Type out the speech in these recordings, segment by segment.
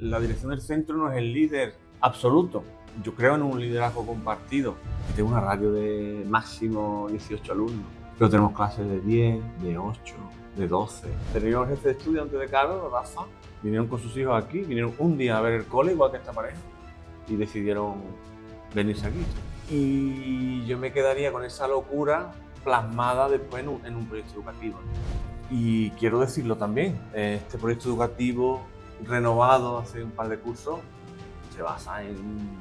La dirección del centro no es el líder absoluto. Yo creo en un liderazgo compartido. Tengo una radio de máximo 18 alumnos, pero tenemos clases de 10, de 8, de 12. Tenía un jefe de estudio antes de Carlos, Rafa. Vinieron con sus hijos aquí, vinieron un día a ver el cole, igual que esta pareja, y decidieron venirse aquí. Y yo me quedaría con esa locura plasmada después en un proyecto educativo. Y quiero decirlo también, este proyecto educativo renovado hace un par de cursos se basa en un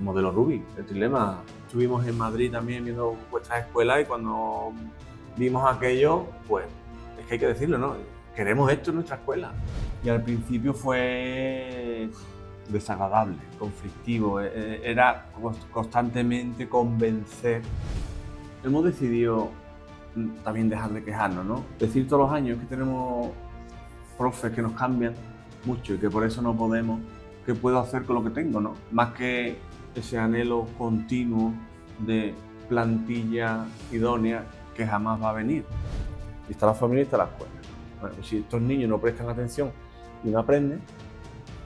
modelo Rubik, el trilema. Estuvimos en Madrid también viendo vuestras escuelas y cuando vimos aquello, pues es que hay que decirlo, ¿no? Queremos esto en nuestra escuela. Y al principio fue desagradable, conflictivo, era constantemente convencer. Hemos decidido también dejar de quejarnos, ¿no? Decir todos los años que tenemos profes que nos cambian mucho y que por eso no podemos, ¿qué puedo hacer con lo que tengo, no? Más que ese anhelo continuo de plantilla idónea que jamás va a venir. Y está la familia y está la escuela. Bueno, si estos niños no prestan atención y no aprenden,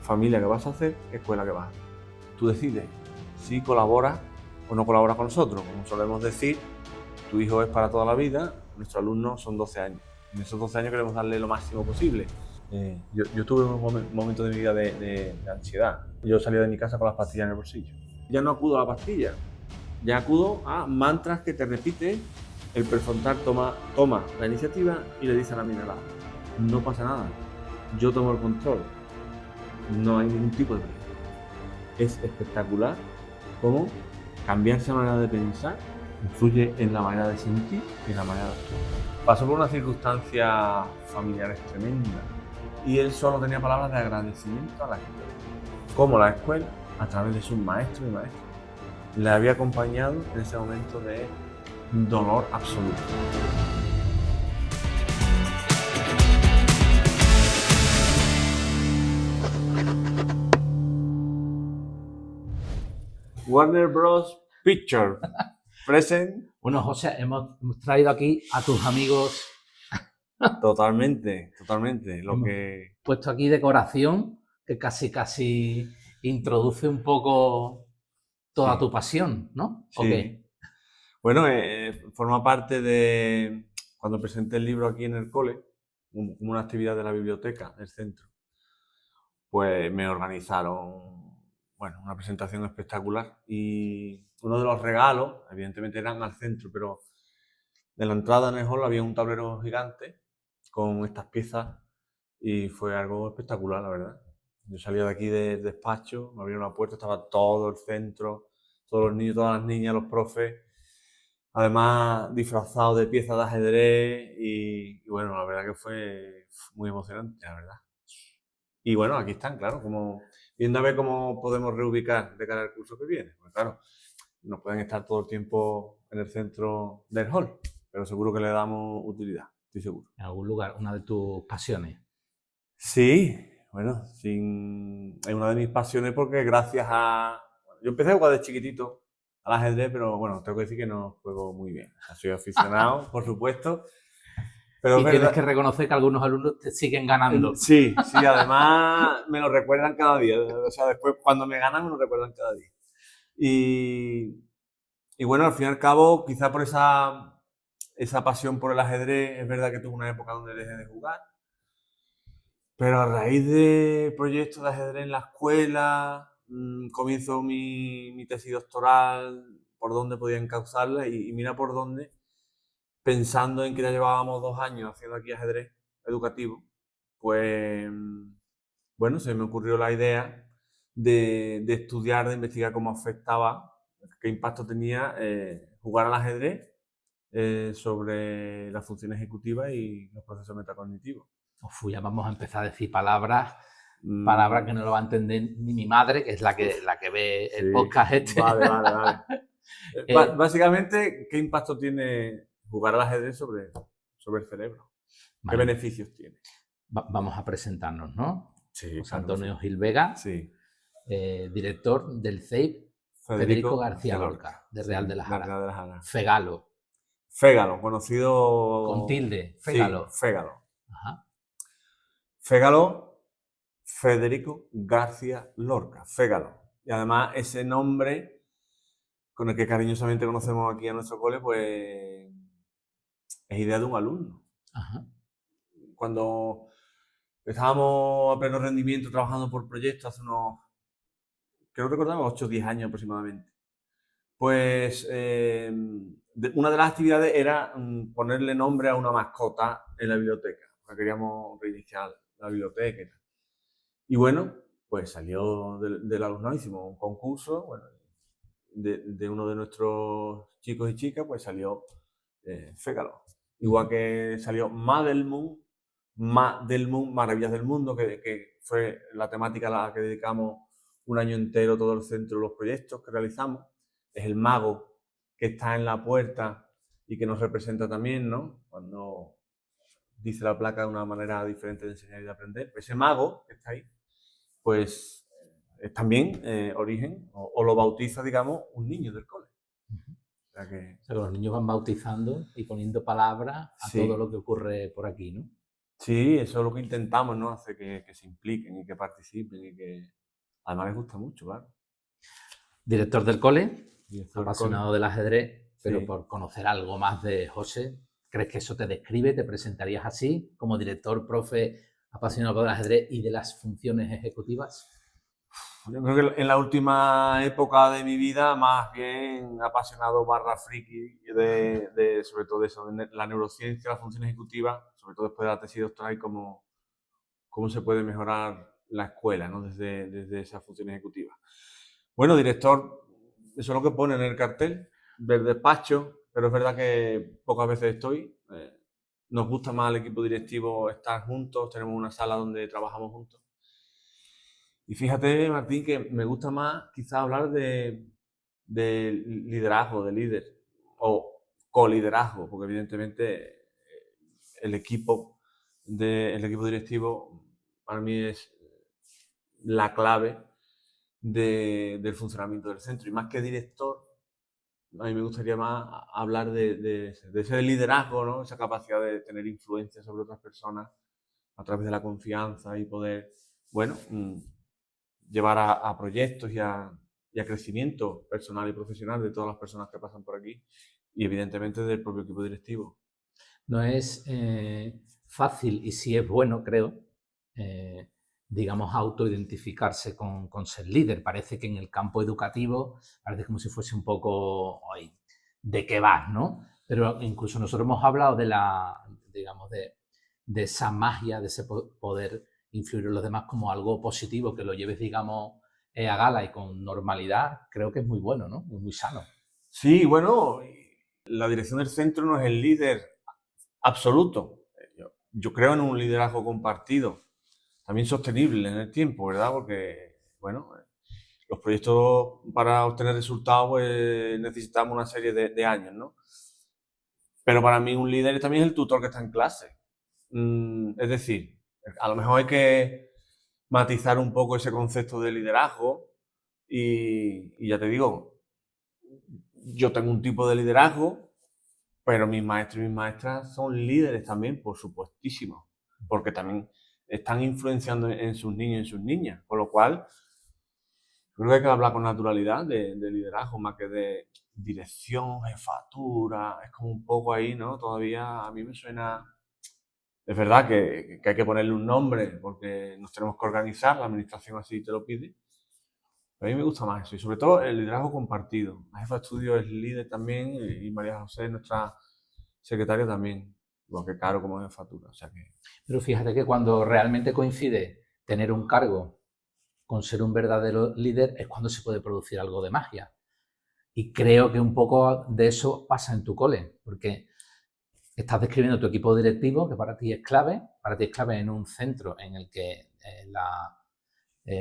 familia, ¿qué vas a hacer? Escuela, ¿qué vas a hacer? Tú decides si colaboras o no colaboras con nosotros. Como solemos decir, tu hijo es para toda la vida, nuestros alumnos son 12 años. En esos 12 años queremos darle lo máximo posible. Yo tuve un momento de mi vida de ansiedad. Yo salía de mi casa con las pastillas en el bolsillo. Ya no acudo a la pastilla, ya acudo a mantras que te repite el prefrontal, toma la iniciativa y le dice a la amígdala, no pasa nada, yo tomo el control, no hay ningún tipo de peligro. Es espectacular cómo cambiar esa manera de pensar influye en la manera de sentir y en la manera de actuar. Pasó por unas circunstancias familiares tremendas y él solo tenía palabras de agradecimiento a la escuela. Como la escuela, a través de sus maestros y maestras, le había acompañado en ese momento de dolor absoluto. Warner Bros. Pictures present. Bueno, José, hemos traído aquí a tus amigos. Totalmente. Hemos puesto aquí decoración que casi introduce un poco toda tu pasión, ¿no? Sí. ¿O qué? Bueno, forma parte de cuando presenté el libro aquí en el cole, como una actividad de la biblioteca del centro. Pues me organizaron, bueno, una presentación espectacular y uno de los regalos, evidentemente eran al centro, pero de la entrada en el hall había un tablero gigante con estas piezas y fue algo espectacular, la verdad. Yo salía de aquí del despacho, me abrieron la puerta, estaba todo el centro, todos los niños, todas las niñas, los profes, además disfrazados de piezas de ajedrez y bueno, la verdad que fue muy emocionante, la verdad. Y bueno, aquí están, claro, como viendo a ver cómo podemos reubicar de cara al curso que viene. Pues claro, no pueden estar todo el tiempo en el centro del hall, pero seguro que le damos utilidad, estoy seguro. En algún lugar, una de tus pasiones. Sí, bueno, es una de mis pasiones porque gracias a... Yo empecé a jugar de chiquitito al ajedrez, pero bueno, tengo que decir que no juego muy bien. O sea, soy aficionado, por supuesto, pero y es tienes verdad... que reconocer que algunos alumnos te siguen ganando. Sí, además me lo recuerdan cada día. O sea, después cuando me ganan me lo recuerdan cada día. Y bueno, al fin y al cabo, quizá por esa pasión por el ajedrez, es verdad que tuve una época donde dejé de jugar. Pero a raíz de proyectos de ajedrez en la escuela, comienzo mi tesis doctoral, por dónde podía encauzarla y mira por dónde, pensando en que ya llevábamos 2 años haciendo aquí ajedrez educativo, pues bueno, se me ocurrió la idea de estudiar, de investigar cómo afectaba, qué impacto tenía jugar al ajedrez sobre la función ejecutiva y los procesos metacognitivos. Uf, ya vamos a empezar a decir palabras que no lo va a entender ni mi madre, que es la que ve el podcast este. Vale. Básicamente, ¿qué impacto tiene jugar al ajedrez sobre el cerebro? ¿Qué beneficios tiene? Vamos a presentarnos, ¿no? Sí, José Antonio Gil Vega, director del CEIP Federico García Lorca, de Real de la Jara. Fégalo, conocido... Con tilde, Fégalo. Sí, Fégalo. Ajá. Federico García Lorca, Fégalo. Y además ese nombre, con el que cariñosamente conocemos aquí a nuestro cole, pues es idea de un alumno. Ajá. Cuando estábamos a pleno rendimiento trabajando por proyectos hace unos, creo recordar, 8 o 10 años aproximadamente, pues una de las actividades era ponerle nombre a una mascota en la biblioteca, porque queríamos reiniciar la biblioteca y tal. Y bueno, pues salió del alumnado, hicimos un concurso, bueno, de uno de nuestros chicos y chicas, pues salió Fégalo. Igual que salió Madelmoon, Maravillas del Mundo, que fue la temática a la que dedicamos un año entero todo el centro de los proyectos que realizamos. Es el mago que está en la puerta y que nos representa también, ¿no? Cuando dice la placa de una manera diferente de enseñar y de aprender. Ese mago que está ahí, pues es también origen, o lo bautiza, digamos, un niño del cole. O sea que, O sea, que los niños van bautizando y poniendo palabras a sí, todo lo que ocurre por aquí, ¿no? sí, eso es lo que intentamos, ¿no? Hacer que se impliquen y que participen y que además les gusta mucho, claro. Director del cole, Director del cole. apasionado del ajedrez, pero Sí. por conocer algo más de José, ¿crees que eso te describe? ¿Te presentarías así como director, profe, apasionado del ajedrez y de las funciones ejecutivas? Yo creo que en la última época de mi vida, más bien apasionado barra friki sobre todo de eso, de la neurociencia, la función ejecutiva, sobre todo después de la tesis doctoral y cómo se puede mejorar la escuela, ¿no? Desde esa función ejecutiva. Bueno, director, eso es lo que pone en el cartel del despacho, pero es verdad que pocas veces estoy. Nos gusta más al equipo directivo estar juntos, tenemos una sala donde trabajamos juntos. Y fíjate, Martín, que me gusta más quizás hablar de liderazgo, de líder, o coliderazgo, porque evidentemente el equipo, el equipo directivo para mí es la clave del funcionamiento del centro. Y más que director, a mí me gustaría más hablar de ese liderazgo, ¿no? Esa capacidad de tener influencia sobre otras personas a través de la confianza y poder, bueno, llevar a proyectos y a crecimiento personal y profesional de todas las personas que pasan por aquí y evidentemente del propio equipo directivo. No es fácil y sí es bueno, creo, digamos, autoidentificarse con ser líder. Parece que en el campo educativo parece como si fuese un poco "Ay, de qué vas", ¿no? Pero incluso nosotros hemos hablado de la, digamos, de esa magia, de ese poder influir en los demás como algo positivo, que lo lleves, digamos, a gala y con normalidad, creo que es muy bueno, ¿no? Es muy sano. Sí, bueno, la dirección del centro no es el líder absoluto. Yo creo en un liderazgo compartido, también sostenible en el tiempo, ¿verdad? Porque, bueno, los proyectos para obtener resultados pues, necesitamos una serie de años, ¿no? Pero para mí un líder también es el tutor que está en clase. Es decir, a lo mejor hay que matizar un poco ese concepto de liderazgo y ya te digo, yo tengo un tipo de liderazgo, pero mis maestros y mis maestras son líderes también, por supuestísimo, porque también están influenciando en sus niños y en sus niñas, con lo cual creo que hay que hablar con naturalidad de liderazgo más que de dirección, jefatura, es como un poco ahí, ¿no? Todavía a mí me suena. Es verdad que hay que ponerle un nombre porque nos tenemos que organizar, la administración así te lo pide. Pero a mí me gusta más eso y sobre todo el liderazgo compartido. La jefa de estudio es líder también y María José, nuestra secretaria, también, igual que Caro como jefatura. O sea que Pero fíjate que cuando realmente coincide tener un cargo con ser un verdadero líder es cuando se puede producir algo de magia. Y creo que un poco de eso pasa en tu cole, porque estás describiendo tu equipo directivo, que para ti es clave en un centro en el que la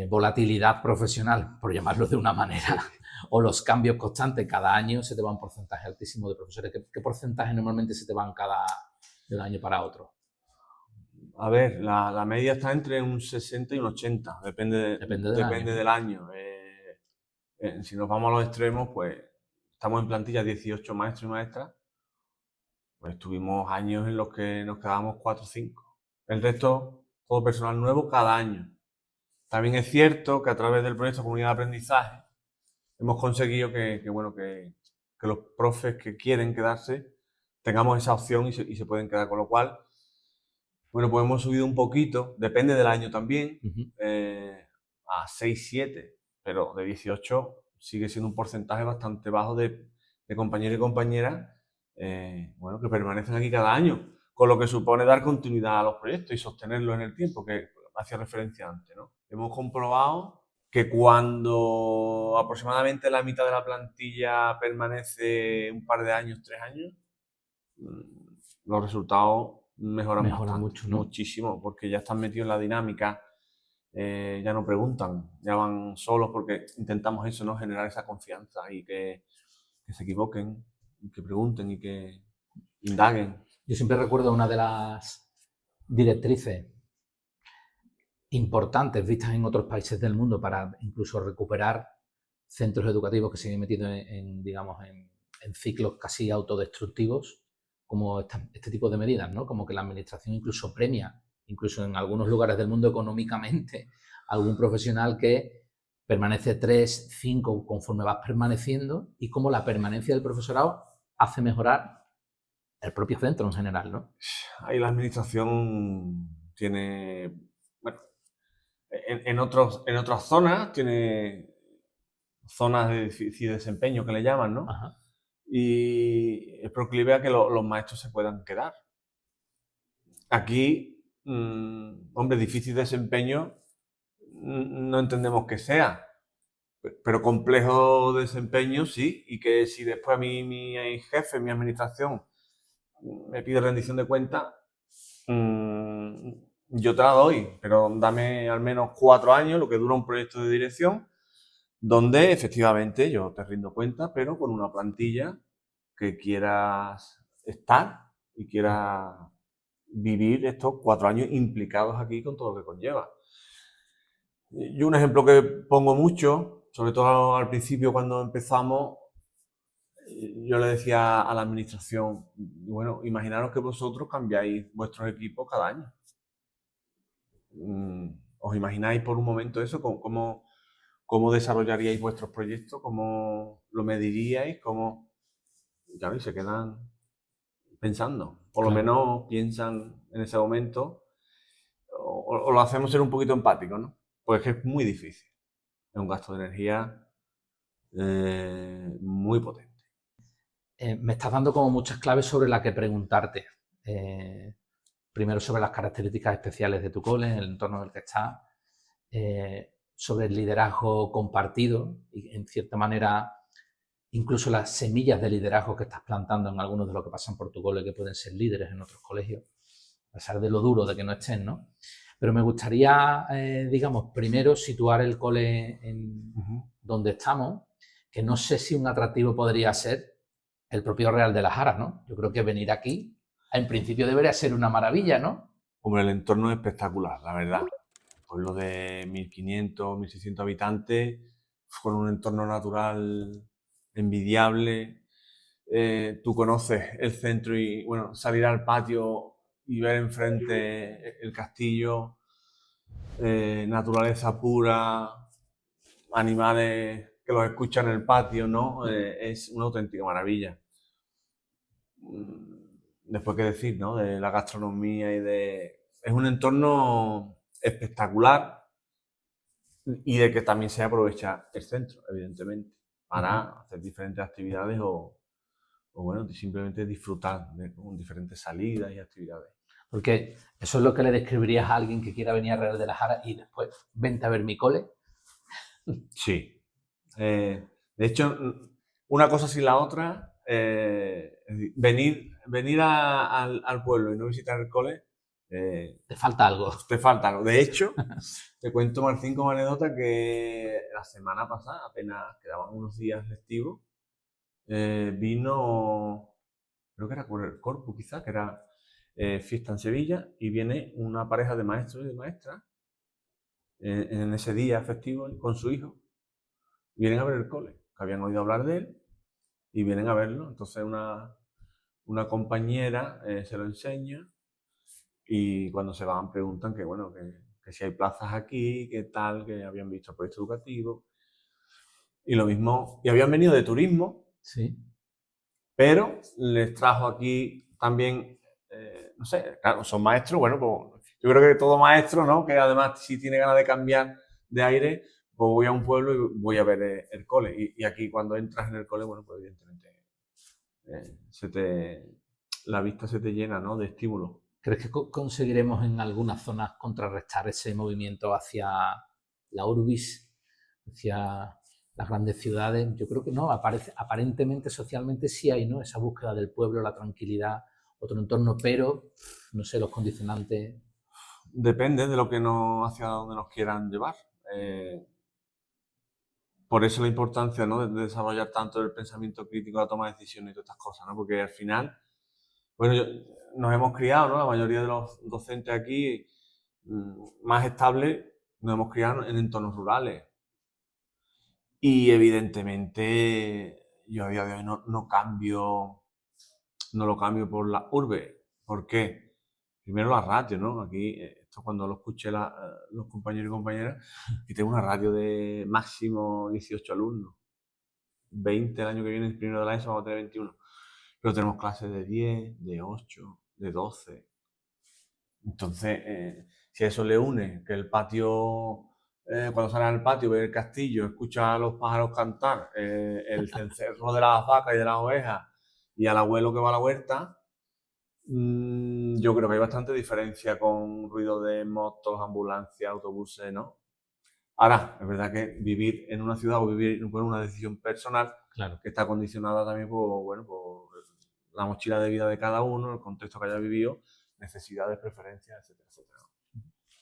volatilidad profesional, por llamarlo de una manera, sí. o los cambios constantes, cada año se te va un porcentaje altísimo de profesores. ¿Qué porcentaje normalmente se te van de un año para otro? A ver, la media está entre un 60 y un 80, Depende del año, depende ¿no? del año. Si nos vamos a los extremos, pues estamos en plantilla 18 maestros y maestras, pues tuvimos años en los que nos quedábamos 4 o 5. El resto, todo personal nuevo cada año. También es cierto que a través del proyecto Comunidad de Aprendizaje hemos conseguido que los profes que quieren quedarse tengamos esa opción y se pueden quedar, con lo cual, bueno, pues hemos subido un poquito, depende del año también, a 6, 7, pero de 18 sigue siendo un porcentaje bastante bajo de compañeros y compañeras bueno, que permanecen aquí cada año, con lo que supone dar continuidad a los proyectos y sostenerlos en el tiempo, que hacía referencia antes, ¿no? Hemos comprobado que cuando aproximadamente la mitad de la plantilla permanece un par de años, 3 años, los resultados mejoran bastante, mucho, ¿no? Muchísimo, porque ya están metidos en la dinámica, ya no preguntan, ya van solos, porque intentamos eso, ¿no? Generar esa confianza y que se equivoquen, y que pregunten y que indaguen. Yo siempre recuerdo una de las directrices importantes vistas en otros países del mundo para incluso recuperar centros educativos que se han metido digamos, en ciclos casi autodestructivos, como este tipo de medidas, ¿no? Como que la administración incluso premia, incluso en algunos lugares del mundo económicamente, a algún profesional que permanece 3, 5, conforme vas permaneciendo, y cómo la permanencia del profesorado hace mejorar el propio centro en general, ¿no? Ahí la administración tiene, bueno, en otras zonas tiene zonas de difícil desempeño que le llaman, ¿no? Ajá. Y es proclive a que los maestros se puedan quedar. Aquí, hombre, difícil desempeño no entendemos que sea, pero complejo desempeño sí, y que si después a mí mi jefe, mi administración, me pide rendición de cuentas, yo te la doy, pero dame al menos 4 años, lo que dura un proyecto de dirección, donde efectivamente yo te rindo cuenta, pero con una plantilla que quieras estar y quieras vivir estos 4 años implicados aquí con todo lo que conlleva. Yo un ejemplo que pongo mucho, sobre todo al principio cuando empezamos, yo le decía a la administración, bueno, imaginaros que vosotros cambiáis vuestros equipos cada año. ¿Os imagináis por un momento eso? ¿Cómo desarrollaríais vuestros proyectos? ¿Cómo lo mediríais? Claro, y se quedan pensando. Por lo menos piensan en ese momento o lo hacemos ser un poquito empático, ¿no? Porque es muy difícil. Es un gasto de energía muy potente. Me estás dando como muchas claves sobre las que preguntarte. Primero sobre las características especiales de tu cole, el entorno en el que estás, sobre el liderazgo compartido y, en cierta manera, incluso las semillas de liderazgo que estás plantando en algunos de los que pasan por tu cole, que pueden ser líderes en otros colegios, a pesar de lo duro de que no estén, ¿no? Pero me gustaría, digamos, primero situar el cole en donde estamos, que no sé si un atractivo podría ser el propio Real de las Jaras, ¿no? Yo creo que venir aquí, en principio, debería ser una maravilla, ¿no? Hombre, el entorno es espectacular, la verdad. Pueblo de 1.500, 1.600 habitantes, con un entorno natural envidiable. Tú conoces el centro y, bueno, salir al patio y ver enfrente el castillo, naturaleza pura, animales que los escuchan en el patio, ¿no? Es una auténtica maravilla. Después, qué decir, ¿no? De la gastronomía y de... Es un entorno espectacular y de que también se aprovecha el centro, evidentemente, para hacer diferentes actividades o bueno, simplemente disfrutar con diferentes salidas y actividades. Porque eso es lo que le describirías a alguien que quiera venir a Real de las Jaras y después, vente a ver mi cole. Sí. De hecho, una cosa sin la otra, venir al pueblo y no visitar el cole, te falta algo. Te falta algo. De hecho, te cuento, Marcín, como anécdota, que la semana pasada, apenas quedaban unos días lectivos, vino, creo que era por el Corpus quizá, que era fiesta en Sevilla, y viene una pareja de maestros y de maestras en ese día festivo con su hijo. Vienen a ver el cole, que habían oído hablar de él, y vienen a verlo. Entonces una compañera se lo enseña y cuando se van preguntan que, bueno, que que si hay plazas aquí, que tal, que habían visto el proyecto educativo. Y lo mismo, y habían venido de turismo, Sí. pero les trajo aquí también, no sé, claro, son maestros, bueno, pues yo creo que todo maestro, ¿no? Que además si tiene ganas de cambiar de aire, pues voy a un pueblo y voy a ver el cole. Y aquí cuando entras en el cole, bueno, pues evidentemente la vista se te llena, ¿no? De estímulos. ¿Crees que conseguiremos en algunas zonas contrarrestar ese movimiento hacia la urbis, hacia las grandes ciudades? Yo creo que no, aparentemente, socialmente sí hay, ¿no? Esa búsqueda del pueblo, la tranquilidad, otro entorno, pero, no sé, los condicionantes. Depende de lo que hacia dónde nos quieran llevar. Por eso la importancia, ¿no? de desarrollar tanto el pensamiento crítico, la toma de decisiones y todas estas cosas, ¿no? Porque al final, bueno, nos hemos criado, ¿no? La mayoría de los docentes aquí más estables nos hemos criado en entornos rurales. Y evidentemente yo a día de hoy no lo cambio por la urbe. ¿Por qué? Primero la radio, ¿no? Aquí, esto cuando lo escuché los compañeros y compañeras, y tengo una radio de máximo 18 alumnos. 20 el año que viene, el primero de la ESO, vamos a tener 21. Pero tenemos clases de 10, de 8, de 12. Entonces, si a eso le une que el patio, cuando sale al patio, ve el castillo, escucha a los pájaros cantar, el cencerro de las vacas y de las ovejas, y al abuelo que va a la huerta, yo creo que hay bastante diferencia con ruido de motos, ambulancias, autobuses, ¿no? Ahora, es verdad que vivir en una ciudad o vivir con una decisión personal, Claro. que está condicionada también por, bueno, por la mochila de vida de cada uno, el contexto que haya vivido, necesidades, preferencias, etcétera,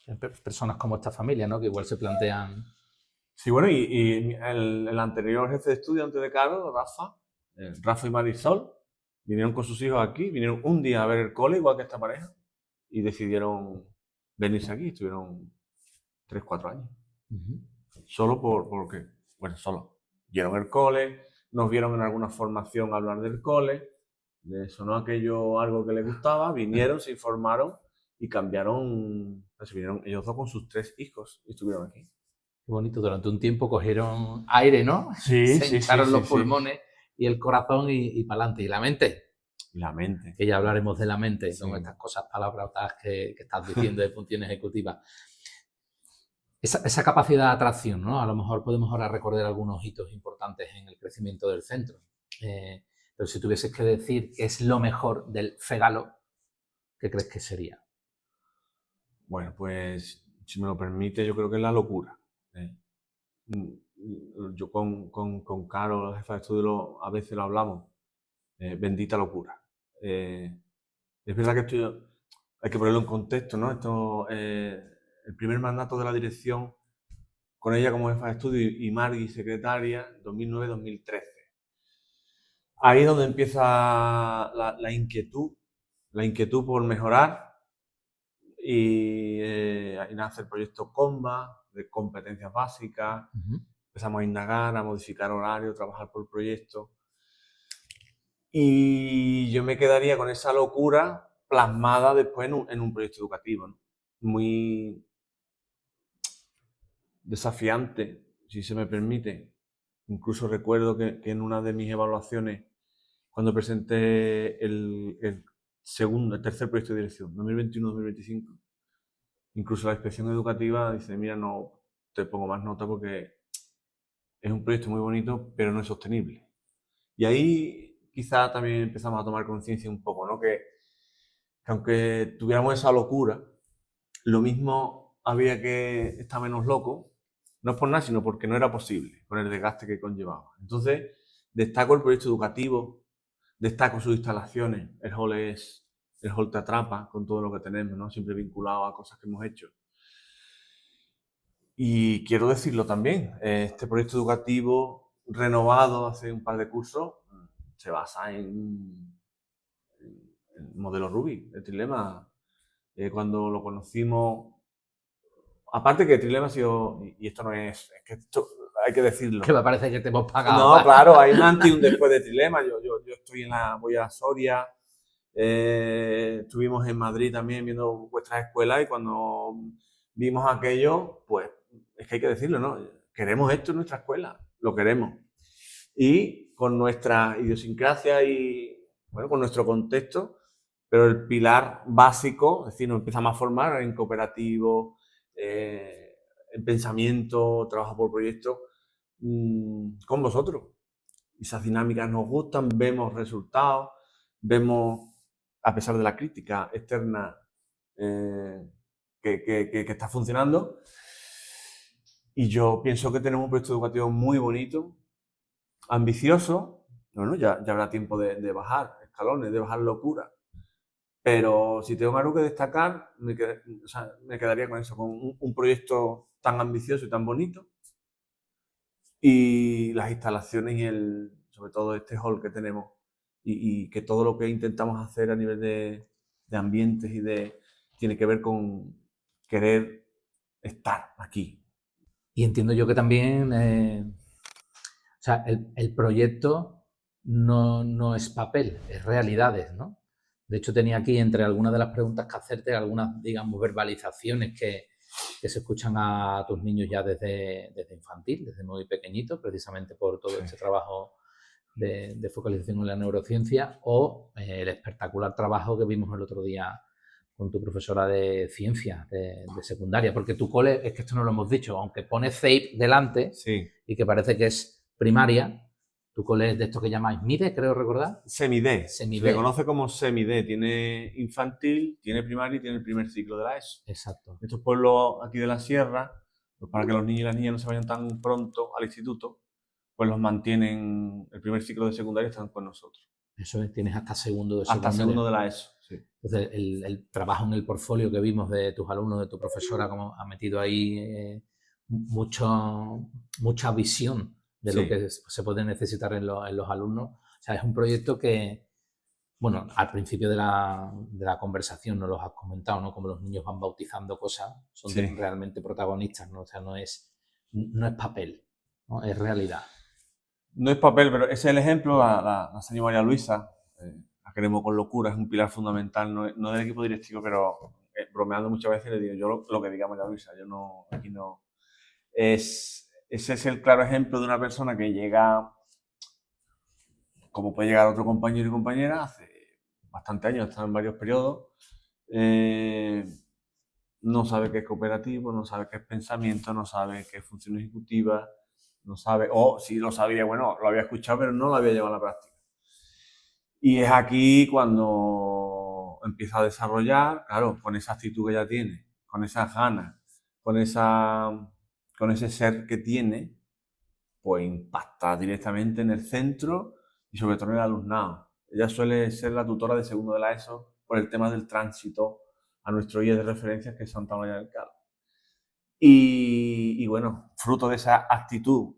etcétera. Personas como esta familia, ¿no? Que igual se plantean. Sí, bueno, y el anterior jefe de estudio antes de Caro, Rafa y Marisol, vinieron con sus hijos aquí, vinieron un día a ver el cole, igual que esta pareja, y decidieron venirse aquí, estuvieron 3, 4 años. Solo porque, bueno, solo. Vieron el cole, nos vieron en alguna formación hablar del cole, les sonó aquello algo que les gustaba, vinieron, se informaron y cambiaron, pues vinieron ellos dos con sus 3 hijos y estuvieron aquí. Qué bonito, durante un tiempo cogieron aire, ¿no? Sí, se hincharon los pulmones y el corazón y para adelante. ¿Y la mente? Y la mente. Que ya hablaremos de la mente, Sí. con estas cosas palabrotas que estás diciendo de función ejecutiva. Esa capacidad de atracción, ¿no? A lo mejor podemos ahora recordar algunos hitos importantes en el crecimiento del centro. Pero si tuvieses que decir qué es lo mejor del Fegalo, ¿qué crees que sería? Bueno, pues, si me lo permite, yo creo que es la locura. Yo con Caro, la jefa de estudio, a veces lo hablamos. Bendita locura. Es verdad que esto hay que ponerlo en contexto, ¿no? Esto, el primer mandato de la dirección, con ella como jefa de estudio y Margui secretaria, 2009-2013. Ahí es donde empieza la inquietud por mejorar y nace el proyecto Comba, de competencias básicas. Empezamos a indagar, a modificar horario, trabajar por proyecto. Y yo me quedaría con esa locura plasmada después en un proyecto educativo, ¿no? Muy desafiante, si se me permite. Incluso recuerdo que en una de mis evaluaciones, cuando presenté el tercer proyecto de dirección, 2021-2025, incluso la inspección educativa dice, mira, no te pongo más nota porque es un proyecto muy bonito, pero no es sostenible. Y ahí quizá también empezamos a tomar conciencia un poco, ¿no? Que aunque tuviéramos esa locura, lo mismo había que estar menos loco, no es por nada, sino porque no era posible con el desgaste que conllevaba. Entonces, destaco el proyecto educativo, destaco sus instalaciones, el hall te atrapa con todo lo que tenemos, ¿no? Siempre vinculado a cosas que hemos hecho. Y quiero decirlo también, este proyecto educativo renovado hace un par de cursos se basa en el modelo Rubik, de Trilema. Cuando lo conocimos, aparte que Trilema ha sido, y esto no es que esto hay que decirlo. Que me parece que te hemos pagado. No, claro, hay un antes y un después de Trilema. Yo estoy voy a Soria, estuvimos en Madrid también viendo vuestras escuelas y cuando vimos aquello, pues es que hay que decirlo, ¿no? Queremos esto en nuestra escuela, lo queremos. Y con nuestra idiosincrasia y, bueno, con nuestro contexto, pero el pilar básico, es decir, nos empezamos a formar en cooperativo, en pensamiento, trabajo por proyecto, con vosotros. Esas dinámicas nos gustan, vemos resultados, vemos, a pesar de la crítica externa, que está funcionando. Y yo pienso que tenemos un proyecto educativo muy bonito, ambicioso. Bueno, ya habrá tiempo de bajar escalones, de bajar locura. Pero si tengo algo que destacar, me quedaría con eso, con un proyecto tan ambicioso y tan bonito. Y las instalaciones y sobre todo este hall que tenemos y que todo lo que intentamos hacer a nivel de ambientes tiene que ver con querer estar aquí. Y entiendo yo que también, o sea, el proyecto no es papel, es realidades, ¿no? De hecho, tenía aquí entre algunas de las preguntas que hacerte algunas, digamos, verbalizaciones que se escuchan a tus niños ya desde infantil, desde muy pequeñitos, precisamente por todo este trabajo de focalización en la neurociencia, o el espectacular trabajo que vimos el otro día con tu profesora de ciencias de secundaria, porque tu cole, es que esto no lo hemos dicho, aunque pone CEIP delante, sí, y que parece que es primaria, tu cole es de esto que llamáis MIDE, creo recordar. Semi-D. Semi-D. Se conoce como semi-D. Tiene infantil, tiene primaria y tiene el primer ciclo de la ESO. Exacto. Estos pueblos aquí de la sierra, pues para que los niños y las niñas no se vayan tan pronto al instituto, pues los mantienen, el primer ciclo de secundaria están con nosotros. Eso es, tienes hasta segundo de secundaria. Hasta segundo de la ESO, sí. Entonces, el trabajo en el portfolio que vimos de tus alumnos, de tu profesora, como ha metido ahí mucha visión de lo que se puede necesitar en los alumnos. O sea, es un proyecto que, bueno, al principio de la conversación nos lo has comentado, ¿no? Como los niños van bautizando cosas, son realmente protagonistas, ¿no? O sea, no es papel, ¿no? Es realidad. No es papel, pero ese es el ejemplo. La señora María Luisa, la queremos con locura, es un pilar fundamental, no del equipo directivo, pero bromeando muchas veces le digo yo lo que diga María Luisa, yo no, aquí no. Ese es el claro ejemplo de una persona que llega, como puede llegar otro compañero y compañera, hace bastantes años, está en varios periodos, no sabe qué es cooperativo, no sabe qué es pensamiento, no sabe qué es función ejecutiva, no sabe, o si lo sabía, bueno, lo había escuchado, pero no lo había llevado a la práctica. Y es aquí cuando empieza a desarrollar, claro, con esa actitud que ya tiene, con esas ganas, con ese ser que tiene, pues impacta directamente en el centro y sobre todo en el alumnado. Ella suele ser la tutora de segundo de la ESO por el tema del tránsito a nuestro guía de referencias, que es Santa María del Cal. Y bueno, fruto de esa actitud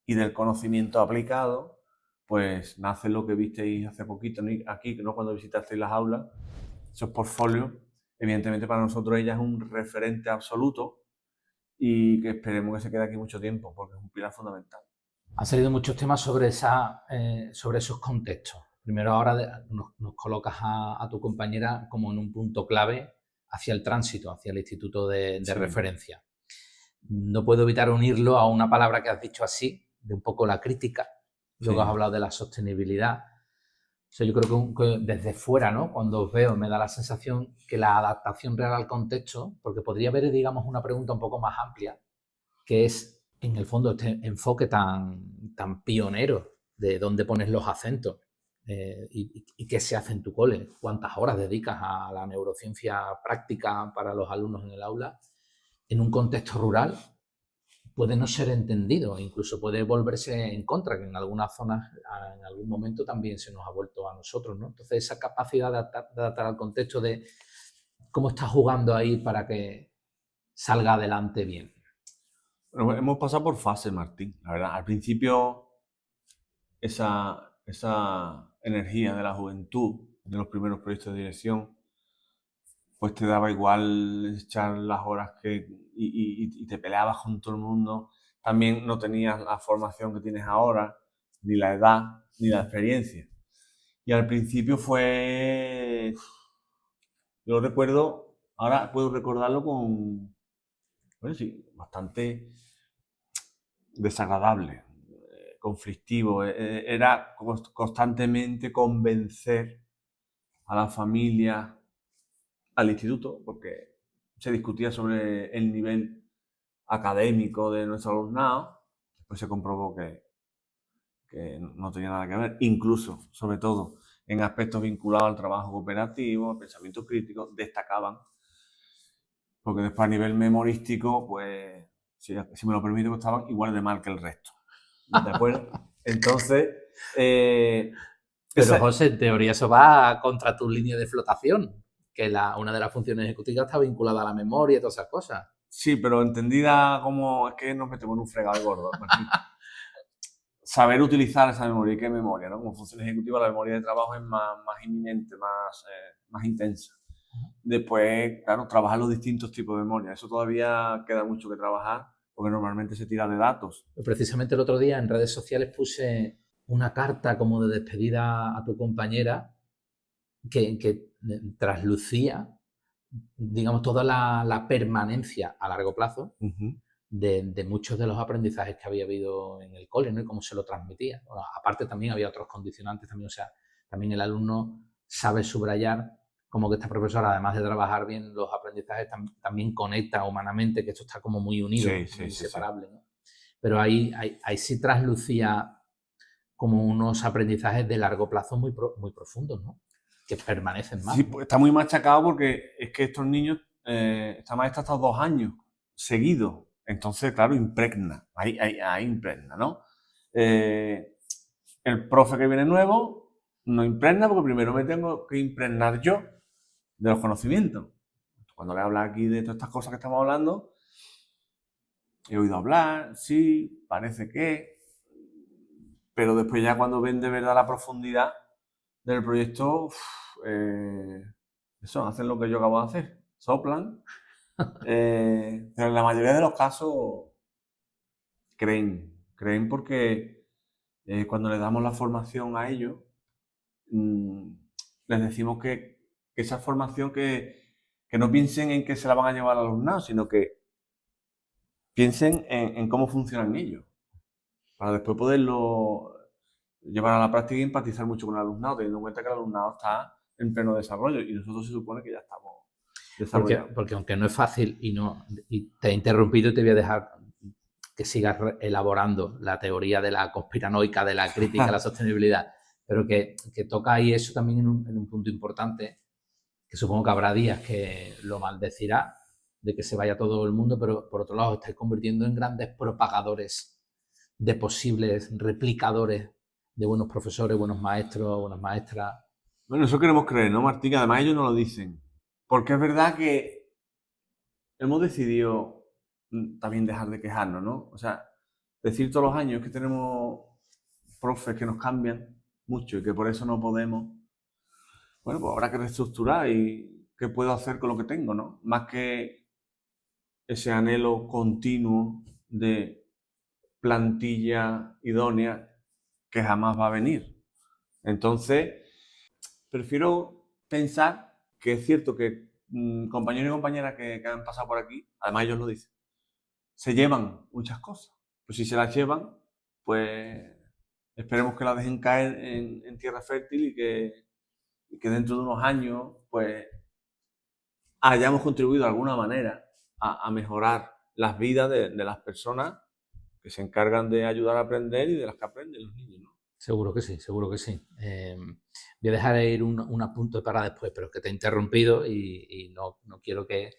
y del conocimiento aplicado, pues nace lo que visteis hace poquito aquí, ¿no? Cuando visitasteis las aulas, esos portfolios. Evidentemente para nosotros ella es un referente absoluto y que esperemos que se quede aquí mucho tiempo, porque es un pilar fundamental. Han salido muchos temas sobre esos contextos. Primero ahora nos colocas a tu compañera como en un punto clave hacia el tránsito, hacia el instituto de referencia. No puedo evitar unirlo a una palabra que has dicho así, de un poco la crítica. Luego has hablado de la sostenibilidad. O sea, yo creo que desde fuera, ¿no? Cuando os veo, me da la sensación que la adaptación real al contexto, porque podría haber, digamos, una pregunta un poco más amplia, que es, en el fondo, este enfoque tan pionero de dónde pones los acentos y qué se hace en tu cole, cuántas horas dedicas a la neurociencia práctica para los alumnos en el aula, en un contexto rural, puede no ser entendido, incluso puede volverse en contra, que en algunas zonas, en algún momento también se nos ha vuelto a nosotros, ¿no? Entonces, esa capacidad de adaptar al contexto de cómo estás jugando ahí para que salga adelante bien. Bueno, hemos pasado por fases, Martín, la verdad. Al principio, esa energía de la juventud, de los primeros proyectos de dirección, pues te daba igual echar las horas y te peleabas con todo el mundo. También no tenías la formación que tienes ahora, ni la edad, ni la experiencia. Y al principio fue... Yo lo recuerdo, ahora puedo recordarlo bueno, sí, bastante desagradable, conflictivo. Era constantemente convencer a la familia, al instituto, porque se discutía sobre el nivel académico de nuestro alumnado. Después se comprobó que no tenía nada que ver, incluso, sobre todo, en aspectos vinculados al trabajo cooperativo, al pensamiento crítico, destacaban, porque después a nivel memorístico, pues, si me lo permite, pues estaban igual de mal que el resto. ¿De acuerdo? Entonces, pero José, en teoría eso va contra tu línea de flotación, que una de las funciones ejecutivas está vinculada a la memoria y todas esas cosas. Sí, pero entendida como es que nos metemos en un fregado gordo. Saber utilizar esa memoria. ¿Y qué memoria? ¿No? Como función ejecutiva, la memoria de trabajo es más inminente, más intensa. Después, claro, trabajar los distintos tipos de memoria. Eso todavía queda mucho que trabajar, porque normalmente se tira de datos. Precisamente el otro día en redes sociales puse una carta como de despedida a tu compañera que traslucía, digamos, toda la permanencia a largo plazo de muchos de los aprendizajes que había habido en el cole, ¿no? Y cómo se lo transmitía. Bueno, aparte también había otros condicionantes también, o sea, también el alumno sabe subrayar como que esta profesora, además de trabajar bien los aprendizajes, también conecta humanamente, que esto está como muy unido, muy inseparable, ¿no? Pero ahí sí traslucía como unos aprendizajes de largo plazo muy profundos, ¿no? Que permanecen más. Sí, pues está muy machacado porque es que estos niños, esta maestra ha estado 2 años seguidos. Entonces, claro, impregna, ahí impregna, ¿no? El profe que viene nuevo no impregna porque primero me tengo que impregnar yo de los conocimientos. Cuando le habla aquí de todas estas cosas que estamos hablando, he oído hablar, sí, parece que, pero después ya cuando ven de verdad la profundidad del proyecto, eso, hacen lo que yo acabo de hacer, soplan, pero en la mayoría de los casos creen porque cuando les damos la formación a ellos, les decimos que esa formación que no piensen en que se la van a llevar al alumnado, sino que piensen en cómo funcionan ellos, para después poderlo llevar a la práctica y empatizar mucho con el alumnado, teniendo en cuenta que el alumnado está en pleno desarrollo y nosotros se supone que ya estamos desarrollados. Porque aunque no es fácil y te he interrumpido y te voy a dejar que sigas elaborando la teoría de la conspiranoica, de la crítica a la sostenibilidad, pero que toca ahí eso también en un punto importante, que supongo que habrá días que lo maldecirá de que se vaya todo el mundo, pero por otro lado estáis convirtiendo en grandes propagadores de posibles replicadores de buenos profesores, buenos maestros, buenas maestras. Bueno, eso queremos creer, ¿no, Martín? Además ellos no lo dicen. Porque es verdad que hemos decidido también dejar de quejarnos, ¿no? O sea, decir todos los años que tenemos profes que nos cambian mucho y que por eso no podemos. Bueno, pues habrá que reestructurar y qué puedo hacer con lo que tengo, ¿no? Más que ese anhelo continuo de plantilla idónea que jamás va a venir. Entonces, prefiero pensar que es cierto que compañeros y compañeras que han pasado por aquí, además ellos lo dicen, se llevan muchas cosas. Pues si se las llevan, pues esperemos que las dejen caer en tierra fértil y que dentro de unos años, pues hayamos contribuido de alguna manera a mejorar las vidas de las personas que se encargan de ayudar a aprender y de las que aprenden los niños, ¿no? Seguro que sí, seguro que sí. Voy a dejar ir un apunte para después, pero que te he interrumpido y no quiero que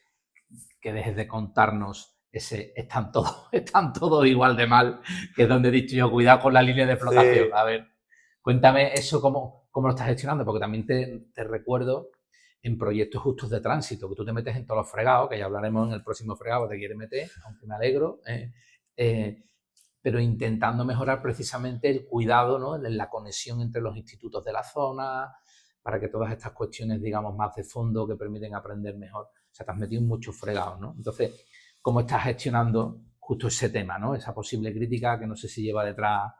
dejes de contarnos están todos igual de mal, que es donde he dicho yo, cuidado con la línea de flotación. Sí. A ver, cuéntame eso, cómo lo estás gestionando, porque también te recuerdo en proyectos justos de tránsito, que tú te metes en todos los fregados, que ya hablaremos en el próximo fregado que te quieres meter, aunque me alegro, pero intentando mejorar precisamente el cuidado, ¿no? La conexión entre los institutos de la zona, para que todas estas cuestiones, digamos, más de fondo que permiten aprender mejor, o sea, te has metido en muchos fregados, ¿no? Entonces, ¿cómo estás gestionando justo ese tema, ¿no? Esa posible crítica que no sé si lleva detrás,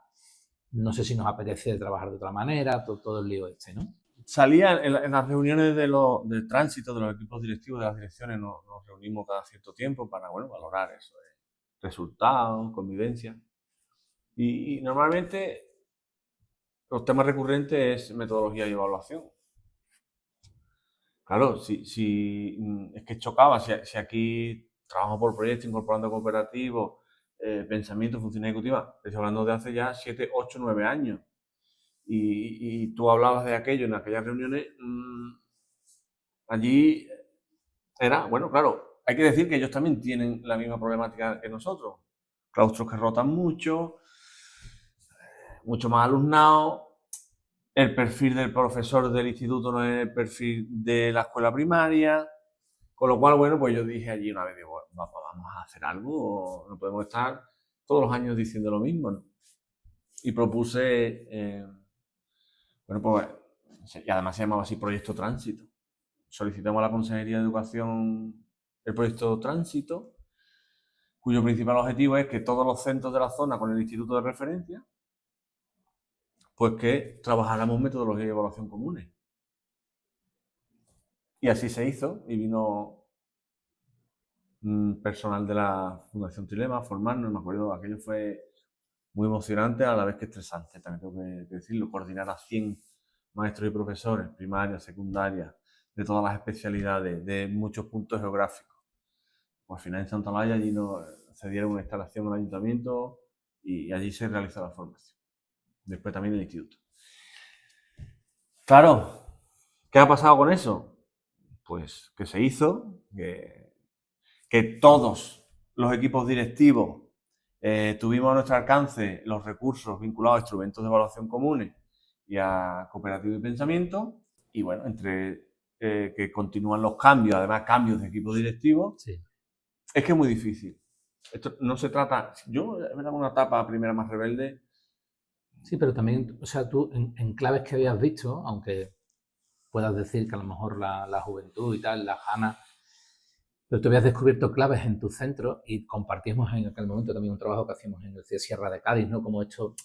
no sé si nos apetece trabajar de otra manera, todo el lío este, ¿no? salía en las reuniones del tránsito de los equipos directivos de las direcciones, nos reunimos cada cierto tiempo para, bueno, valorar eso, resultados, convivencia. Y normalmente los temas recurrentes es metodología y evaluación. Claro, es que chocaba, si aquí trabajo por proyecto, incorporando cooperativos, pensamiento, función ejecutiva, estoy hablando de hace ya 7, 8, 9 años. Y tú hablabas de aquello en aquellas reuniones, allí era, bueno, claro, hay que decir que ellos también tienen la misma problemática que nosotros. Claustros que rotan mucho más alumnado, el perfil del profesor del instituto no es el perfil de la escuela primaria, con lo cual, bueno, pues yo dije allí una vez, digo, vamos a hacer algo, no podemos estar todos los años diciendo lo mismo, ¿no? Y propuse, bueno, pues, y además se llamaba así Proyecto Tránsito. Solicitamos a la Consejería de Educación el Proyecto Tránsito, cuyo principal objetivo es que todos los centros de la zona con el instituto de referencia, pues que trabajáramos metodología y evaluación comunes. Y así se hizo, y vino personal de la Fundación Trilema a formarnos, me acuerdo, aquello fue muy emocionante a la vez que estresante, también tengo que decirlo, coordinar a 100 maestros y profesores, primaria, secundaria, de todas las especialidades, de muchos puntos geográficos. Pues al final en Santa Olalla allí nos cedieron una instalación al ayuntamiento y allí se realizó la formación. Después también el instituto. Claro, ¿qué ha pasado con eso? Pues que se hizo, que todos los equipos directivos tuvimos a nuestro alcance los recursos vinculados a instrumentos de evaluación comunes y a cooperativo y pensamiento, y bueno, entre que continúan los cambios, además cambios de equipos directivos, Sí. es que es muy difícil. Esto no se trata, yo me daba una etapa primera más rebelde. Sí, pero también, o sea, tú en claves que habías visto, aunque puedas decir que a lo mejor la juventud y tal, las ganas, pero tú habías descubierto claves en tu centro y compartimos en aquel momento también un trabajo que hacíamos en el CIE Sierra de Cádiz, ¿no? Como esto,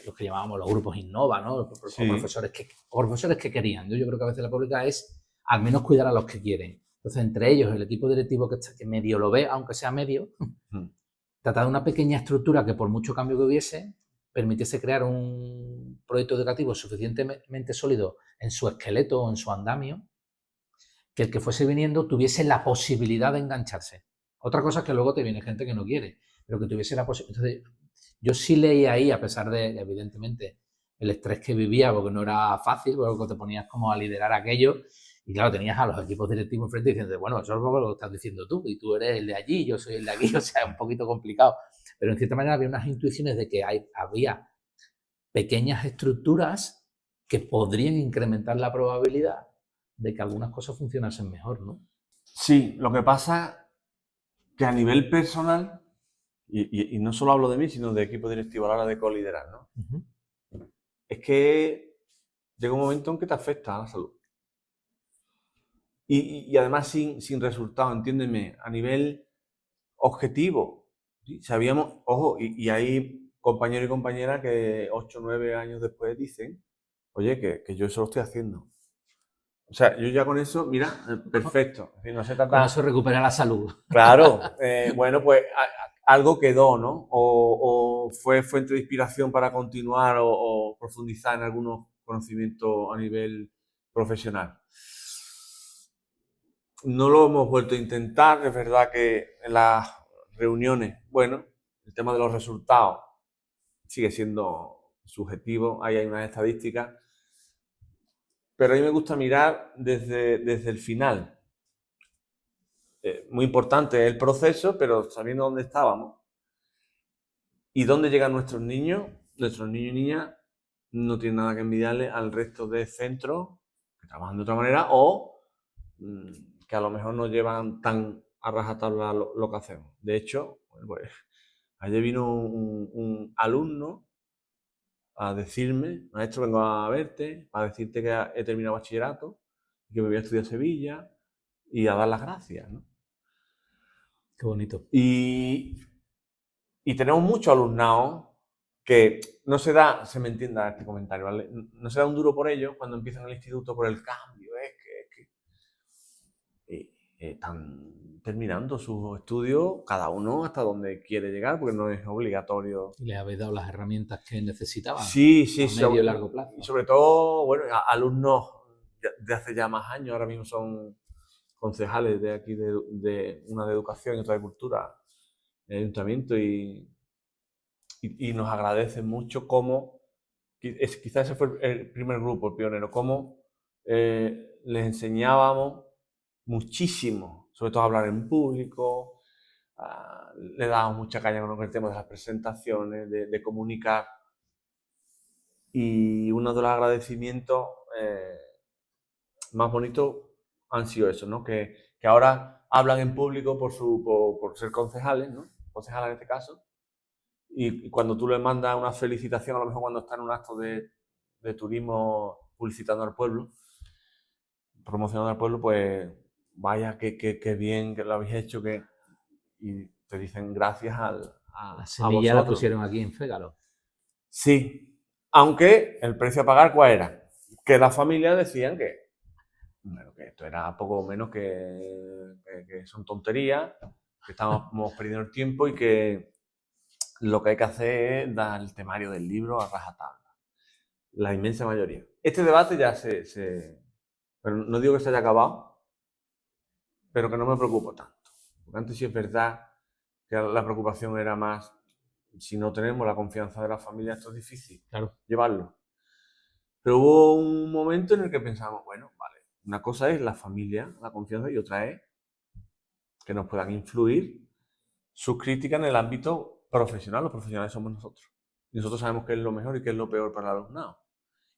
los que llamábamos los grupos Innova, ¿no? Sí. Profesores que querían. Yo creo que a veces la pública es al menos cuidar a los que quieren. Entonces, entre ellos, el equipo directivo que medio lo ve, aunque sea medio, tratar de una pequeña estructura que por mucho cambio que hubiese, permitiese crear un proyecto educativo suficientemente sólido en su esqueleto o en su andamio, que el que fuese viniendo tuviese la posibilidad de engancharse. Otra cosa es que luego te viene gente que no quiere, pero que tuviese la posibilidad. Entonces, yo sí leí ahí, a pesar de, evidentemente, el estrés que vivía, porque no era fácil, porque te ponías como a liderar aquello, y claro, tenías a los equipos directivos enfrente diciendo, bueno, eso es lo que estás diciendo tú, y tú eres el de allí, yo soy el de aquí, o sea, es un poquito complicado. Pero en cierta manera había unas intuiciones de que había pequeñas estructuras que podrían incrementar la probabilidad de que algunas cosas funcionasen mejor, ¿no? Sí, lo que pasa que a nivel personal, y no solo hablo de mí, sino de equipo directivo a la hora de coliderar, ¿no? Es que llega un momento en que te afecta a la salud. Y además sin resultado, entiéndeme, a nivel objetivo. ¿Sí? Sabíamos, ojo, y hay compañeros y compañeras que 8 o 9 años después dicen, oye, que yo eso lo estoy haciendo. O sea, yo ya con eso, mira, perfecto. Es decir, no se trata... Con eso recupera la salud. Claro, bueno, pues algo quedó, ¿no? O fue fuente de inspiración para continuar o profundizar en algunos conocimientos a nivel profesional. No lo hemos vuelto a intentar, es verdad que en las reuniones, bueno, el tema de los resultados sigue siendo subjetivo, ahí hay unas estadísticas, pero a mí me gusta mirar desde el final. Muy importante el proceso, pero sabiendo dónde estábamos y dónde llegan nuestros niños y niñas no tienen nada que envidiarle al resto de centros que trabajan de otra manera o que a lo mejor no llevan tan a rajatabla lo que hacemos. De hecho, pues, ayer vino un alumno a decirme, maestro, vengo a verte, a decirte que he terminado bachillerato, que me voy a estudiar a Sevilla y a dar las gracias, ¿no? Qué bonito. Y tenemos muchos alumnados que no se da, se me entienda este comentario, ¿vale? No se da un duro por ellos cuando empiezan el instituto por el cambio, están terminando sus estudios, cada uno hasta donde quiere llegar, porque no es obligatorio. Y les habéis dado las herramientas que necesitaban Sí, a medio y largo plazo. Y sobre todo, bueno, alumnos de hace ya más años, ahora mismo son concejales de aquí, de una de educación y otra de cultura, el ayuntamiento, y nos agradecen mucho cómo, quizás ese fue el primer grupo, el pionero, cómo les enseñábamos muchísimo, sobre todo a hablar en público, le dábamos mucha caña con el tema de las presentaciones, de comunicar, y uno de los agradecimientos más bonitos han sido eso, ¿no? Que ahora hablan en público por ser concejales, ¿no? Concejales en este caso, y cuando tú le mandas una felicitación, a lo mejor cuando está en un acto de turismo publicitando al pueblo, promocionando al pueblo, pues vaya que bien que lo habéis hecho, y te dicen gracias a La semilla la vosotros. pusieron aquí en Fégalo. Sí, aunque el precio a pagar, ¿cuál era? Que las familias decían que esto era poco menos que son tonterías, que estamos perdiendo el tiempo y que lo que hay que hacer es dar el temario del libro a rajatabla. La inmensa mayoría. Este debate ya pero no digo que se haya acabado, pero que no me preocupo tanto. Porque antes sí es verdad que la preocupación era más, si no tenemos la confianza de la familia, esto es difícil llevarlo. Pero hubo un momento en el que pensamos, bueno, vale, una cosa es la familia, la confianza, y otra es que nos puedan influir sus críticas en el ámbito profesional. Los profesionales somos nosotros. Y nosotros sabemos qué es lo mejor y qué es lo peor para el alumnado.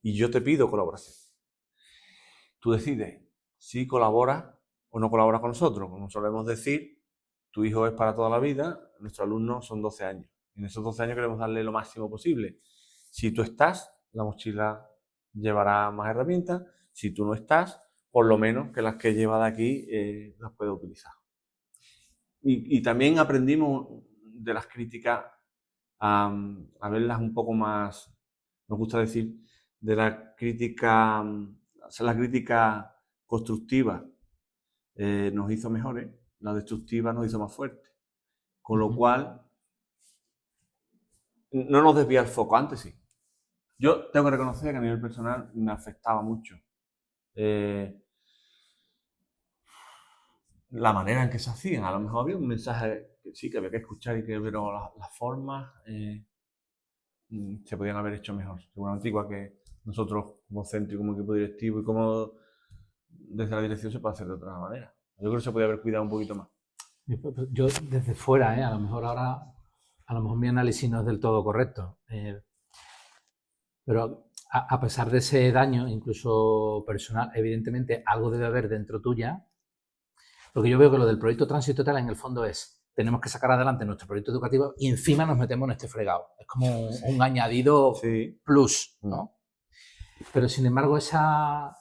Y yo te pido colaboración. Tú decides si colaboras o no colaboras con nosotros. Como solemos decir, tu hijo es para toda la vida, nuestros alumnos son 12 años. Y en esos 12 años queremos darle lo máximo posible. Si tú estás, la mochila llevará más herramientas. Si tú no estás, por lo menos que las que lleva de aquí las puede utilizar. Y también aprendimos de las críticas a verlas un poco más, nos gusta decir, de la crítica, la crítica constructiva nos hizo mejores, la destructiva nos hizo más fuertes. Con lo cual, no nos desvía el foco, antes sí. Yo tengo que reconocer que a nivel personal me afectaba mucho la manera en que se hacían. A lo mejor había un mensaje que sí, que había que escuchar y que ver las formas se podían haber hecho mejor. Seguramente igual que nosotros como centro y como equipo directivo y como desde la dirección se puede hacer de otra manera. Yo creo que se podía haber cuidado un poquito más. Yo desde fuera, a lo mejor ahora, a lo mejor mi análisis no es del todo correcto, pero a pesar de ese daño, incluso personal, evidentemente algo debe haber dentro tuya, porque yo veo que lo del proyecto Tránsito Total en el fondo es, tenemos que sacar adelante nuestro proyecto educativo y encima nos metemos en este fregado. Es como un añadido plus, ¿no? Pero sin embargo esa,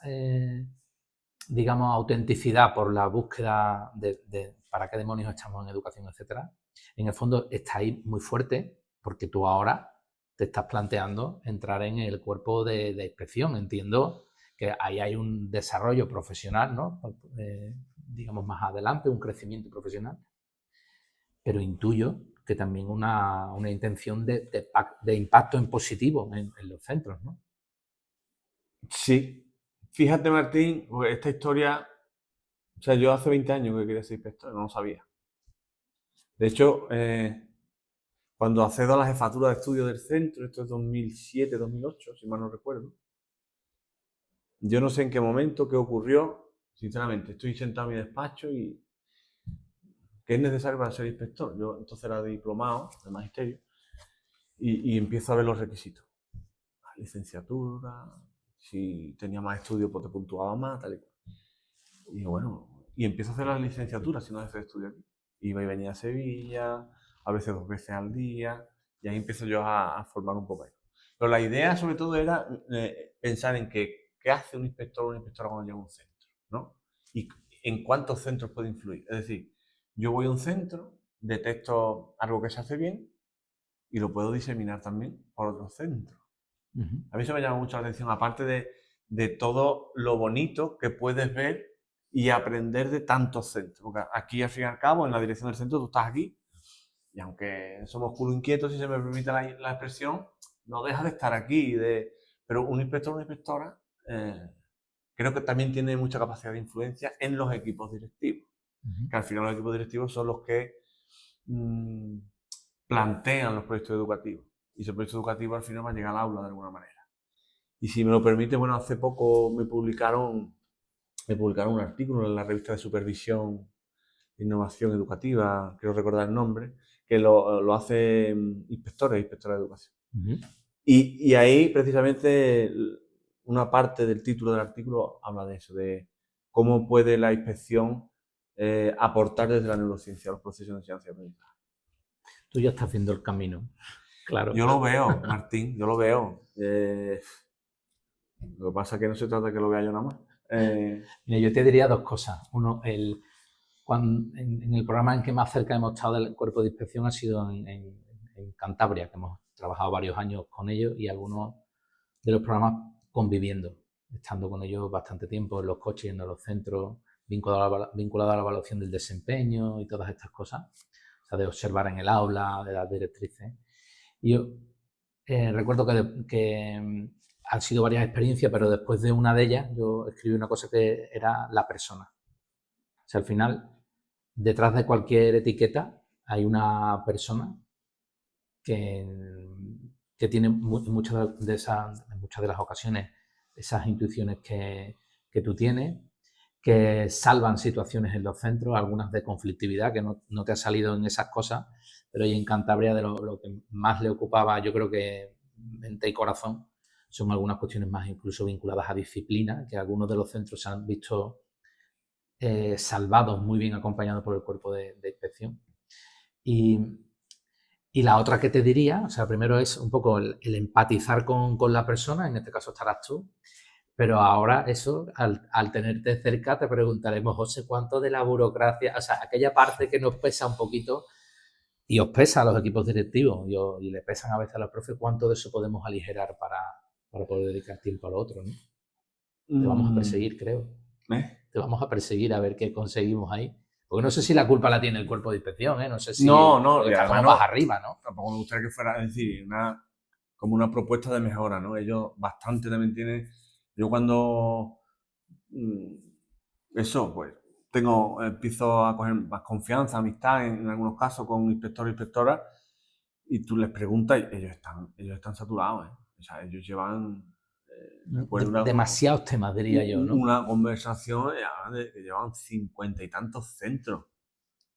digamos, autenticidad por la búsqueda de para qué demonios estamos en educación, etcétera, en el fondo está ahí muy fuerte porque tú ahora te estás planteando entrar en el cuerpo de inspección. Entiendo que ahí hay un desarrollo profesional, ¿no? Digamos más adelante, un crecimiento profesional, pero intuyo que también una intención de impacto en positivo en los centros, ¿no? Sí. Fíjate, Martín, esta historia, o sea, yo hace 20 años que quería ser inspector, no lo sabía. De hecho, cuando accedo a la jefatura de estudio del centro, esto es 2007, 2008, si mal no recuerdo, yo no sé en qué momento, qué ocurrió, sinceramente, estoy sentado en mi despacho y ¿qué es necesario para ser inspector? Yo entonces era diplomado de magisterio y empiezo a ver los requisitos. La licenciatura, si tenía más estudios, pues te puntuaba más, tal y cual. Y bueno, y empiezo a hacer la licenciatura si no hacer estudio aquí. Iba y venía a Sevilla, a veces 2 veces al día, y ahí empiezo yo a formar un poco ahí. Pero la idea sobre todo era pensar en qué hace un inspector o una inspectora cuando llega a un centro, ¿no? Y en cuántos centros puede influir. Es decir, yo voy a un centro, detecto algo que se hace bien, y lo puedo diseminar también por otros centros. Ujú. A mí eso me llama mucho la atención, aparte de todo lo bonito que puedes ver y aprender de tantos centros. Porque aquí, al fin y al cabo, en la dirección del centro, tú estás aquí, y aunque somos culo inquietos, si se me permite la expresión, no deja de estar aquí. Pero un inspector o una inspectora creo que también tiene mucha capacidad de influencia en los equipos directivos. Que al final los equipos directivos son los que plantean los proyectos educativos. Y ese proyecto educativo al final va a llegar al aula de alguna manera. Y si me lo permite, bueno, hace poco me publicaron un artículo en la revista de Supervisión e Innovación Educativa, quiero recordar el nombre, que lo hacen inspectores e inspectoras de educación. Ujú. Y ahí, precisamente, una parte del título del artículo habla de eso, de cómo puede la inspección aportar desde la neurociencia a los procesos de enseñanza y aprendizaje. Tú ya estás viendo el camino, claro. Yo lo veo, Martín, yo lo veo. Lo que pasa es que no se trata de que lo vea yo nada más. Mira, yo te diría dos cosas. Uno, en el programa en que más cerca hemos estado del cuerpo de inspección ha sido en Cantabria, que hemos trabajado varios años con ellos, y algunos de los programas conviviendo, estando con ellos bastante tiempo en los coches y en los centros, vinculado a la evaluación del desempeño y todas estas cosas, o sea, de observar en el aula, de las directrices. Y yo recuerdo que han sido varias experiencias, pero después de una de ellas yo escribí una cosa que era la persona. O sea, al final, detrás de cualquier etiqueta hay una persona que tiene en muchas de las ocasiones esas intuiciones que tú tienes, que salvan situaciones en los centros, algunas de conflictividad, que no te ha salido en esas cosas, pero ahí en Cantabria de lo que más le ocupaba, yo creo que mente y corazón, son algunas cuestiones más incluso vinculadas a disciplina, que algunos de los centros se han visto salvados, muy bien acompañados por el cuerpo de inspección. Y la otra que te diría, o sea, primero es un poco el empatizar con la persona, en este caso estarás tú, pero ahora eso, al tenerte cerca, te preguntaremos, José, ¿cuánto de la burocracia, o sea, aquella parte que nos pesa un poquito y os pesa a los equipos directivos y le pesan a veces a los profes, cuánto de eso podemos aligerar para poder dedicar tiempo a lo otro, ¿no? Te vamos a perseguir, creo. Te vamos a perseguir a ver qué conseguimos ahí. Porque no sé si la culpa la tiene el cuerpo de inspección, ¿eh? No sé si No, está como más arriba, ¿no? Tampoco me gustaría que fuera, es decir, como una propuesta de mejora, ¿no? Ellos bastante también tienen. Yo cuando eso, pues, empiezo a coger más confianza, amistad en algunos casos con inspectores e inspectoras, y tú les preguntas y ellos están saturados, ¿eh? O sea, ellos llevan demasiados temas, diría yo, ¿no? Una conversación que llevan 50 y tantos centros.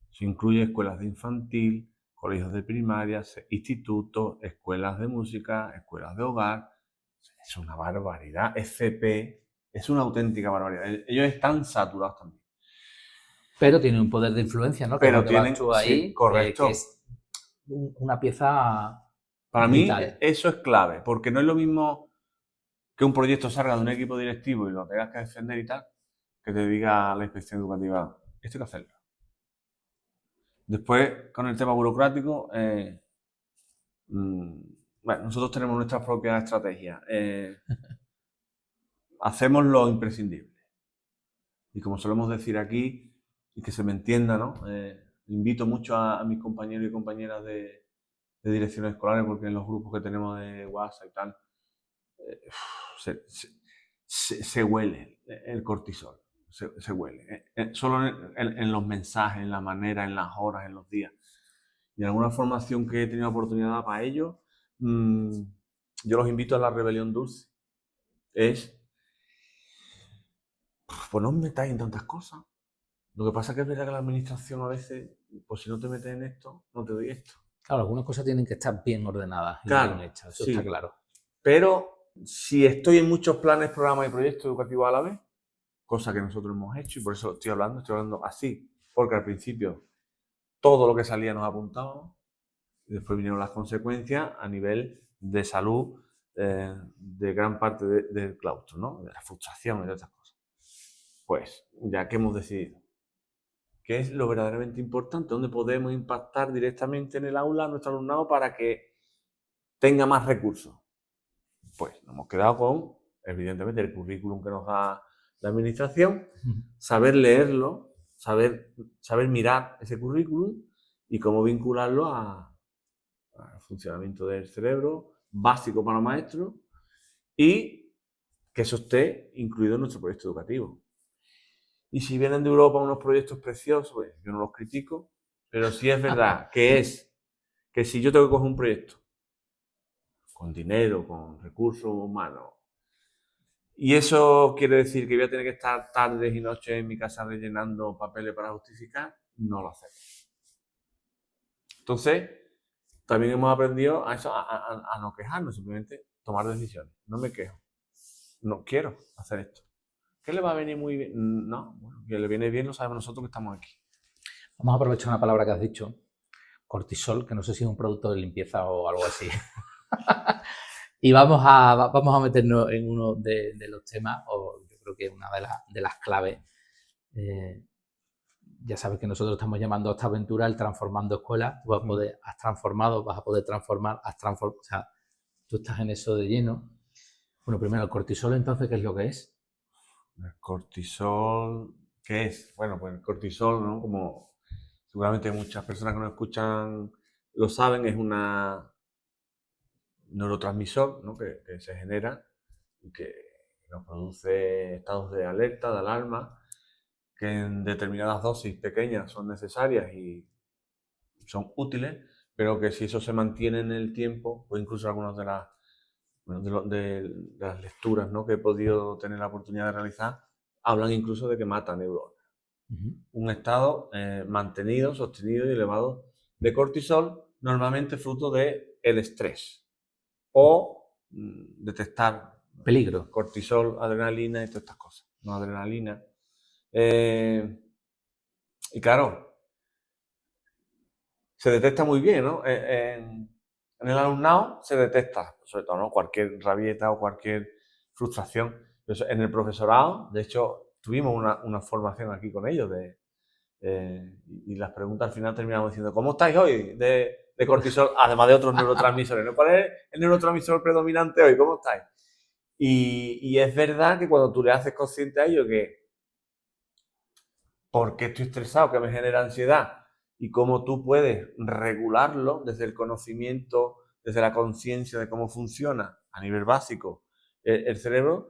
Eso incluye escuelas de infantil, colegios de primaria, institutos, escuelas de música, escuelas de hogar. Es una barbaridad. FP es una auténtica barbaridad. Ellos están saturados también. Pero tienen un poder de influencia, ¿no? Pero que vas tú ahí, sí, correcto. Que es una pieza Para vital. mí eso es clave, porque no es lo mismo que un proyecto salga de un equipo directivo y lo tengas que defender y tal, que te diga la inspección educativa, esto hay que hacerlo. Después, con el tema burocrático, bueno, nosotros tenemos nuestras propias estrategias. Hacemos lo imprescindible. Y como solemos decir aquí, y que se me entienda, ¿no? Invito mucho a mis compañeros y compañeras de direcciones escolares, porque en los grupos que tenemos de WhatsApp y tal, se huele el cortisol, se huele. Solo en los mensajes, en la manera, en las horas, en los días. Y en alguna formación que he tenido oportunidad para ello, yo los invito a la rebelión dulce. Pues no os metáis en tantas cosas. Lo que pasa es que es verdad que la administración a veces, pues si no te metes en esto, no te doy esto. Claro, algunas cosas tienen que estar bien ordenadas y claro, bien hechas, eso sí. está claro. Pero si estoy en muchos planes, programas y proyectos educativos a la vez, cosa que nosotros hemos hecho, y por eso estoy hablando así, porque al principio todo lo que salía nos apuntábamos, y después vinieron las consecuencias a nivel de salud de gran parte del claustro, ¿no? De la frustración y de otras cosas. Pues, ya que hemos decidido qué es lo verdaderamente importante, dónde podemos impactar directamente en el aula a nuestro alumnado para que tenga más recursos. Pues nos hemos quedado con, evidentemente, el currículum que nos da la administración, saber leerlo, saber mirar ese currículum y cómo vincularlo al funcionamiento del cerebro, básico para los maestros, y que eso esté incluido en nuestro proyecto educativo. Y si vienen de Europa unos proyectos preciosos, pues yo no los critico, pero sí es verdad que si yo tengo que coger un proyecto con dinero, con recursos humanos, y eso quiere decir que voy a tener que estar tardes y noches en mi casa rellenando papeles para justificar, no lo hacemos. Entonces, también hemos aprendido a eso, a no quejarnos, simplemente tomar decisiones. No me quejo. No quiero hacer esto. ¿Qué le va a venir muy bien? No, bueno, que le viene bien lo sabemos nosotros que estamos aquí. Vamos a aprovechar una palabra que has dicho, cortisol, que no sé si es un producto de limpieza o algo así. Y vamos a meternos en uno de los temas, o yo creo que una de las claves. Ya sabes que nosotros estamos llamando a esta aventura el transformando escuelas. Tú has transformado, vas a poder transformar, o sea, tú estás en eso de lleno. Bueno, primero, el cortisol, entonces, ¿qué es lo que es? El cortisol, ¿qué es? Bueno, pues el cortisol, ¿no? Como seguramente muchas personas que nos escuchan lo saben, es un neurotransmisor, ¿no? que se genera y que nos produce estados de alerta, de alarma, que en determinadas dosis pequeñas son necesarias y son útiles, pero que si eso se mantiene en el tiempo, pues incluso algunas de las lecturas, ¿no? que he podido tener la oportunidad de realizar, hablan incluso de que mata neuronas. Un estado mantenido, sostenido y elevado de cortisol, normalmente fruto del estrés o detectar peligro, cortisol, adrenalina y todas estas cosas, no adrenalina. Y claro, se detecta muy bien, ¿no? En el alumnado se detecta, sobre todo, ¿no? Cualquier rabieta o cualquier frustración. En el profesorado, de hecho, tuvimos una formación aquí con ellos y las preguntas al final terminamos diciendo, ¿cómo estáis hoy de cortisol? Además de otros neurotransmisores, ¿no? ¿Cuál es el neurotransmisor predominante hoy? ¿Cómo estáis? Y es verdad que cuando tú le haces consciente a ellos que ¿por qué estoy estresado? ¿Qué me genera ansiedad? Y cómo tú puedes regularlo desde el conocimiento, desde la conciencia de cómo funciona a nivel básico el cerebro,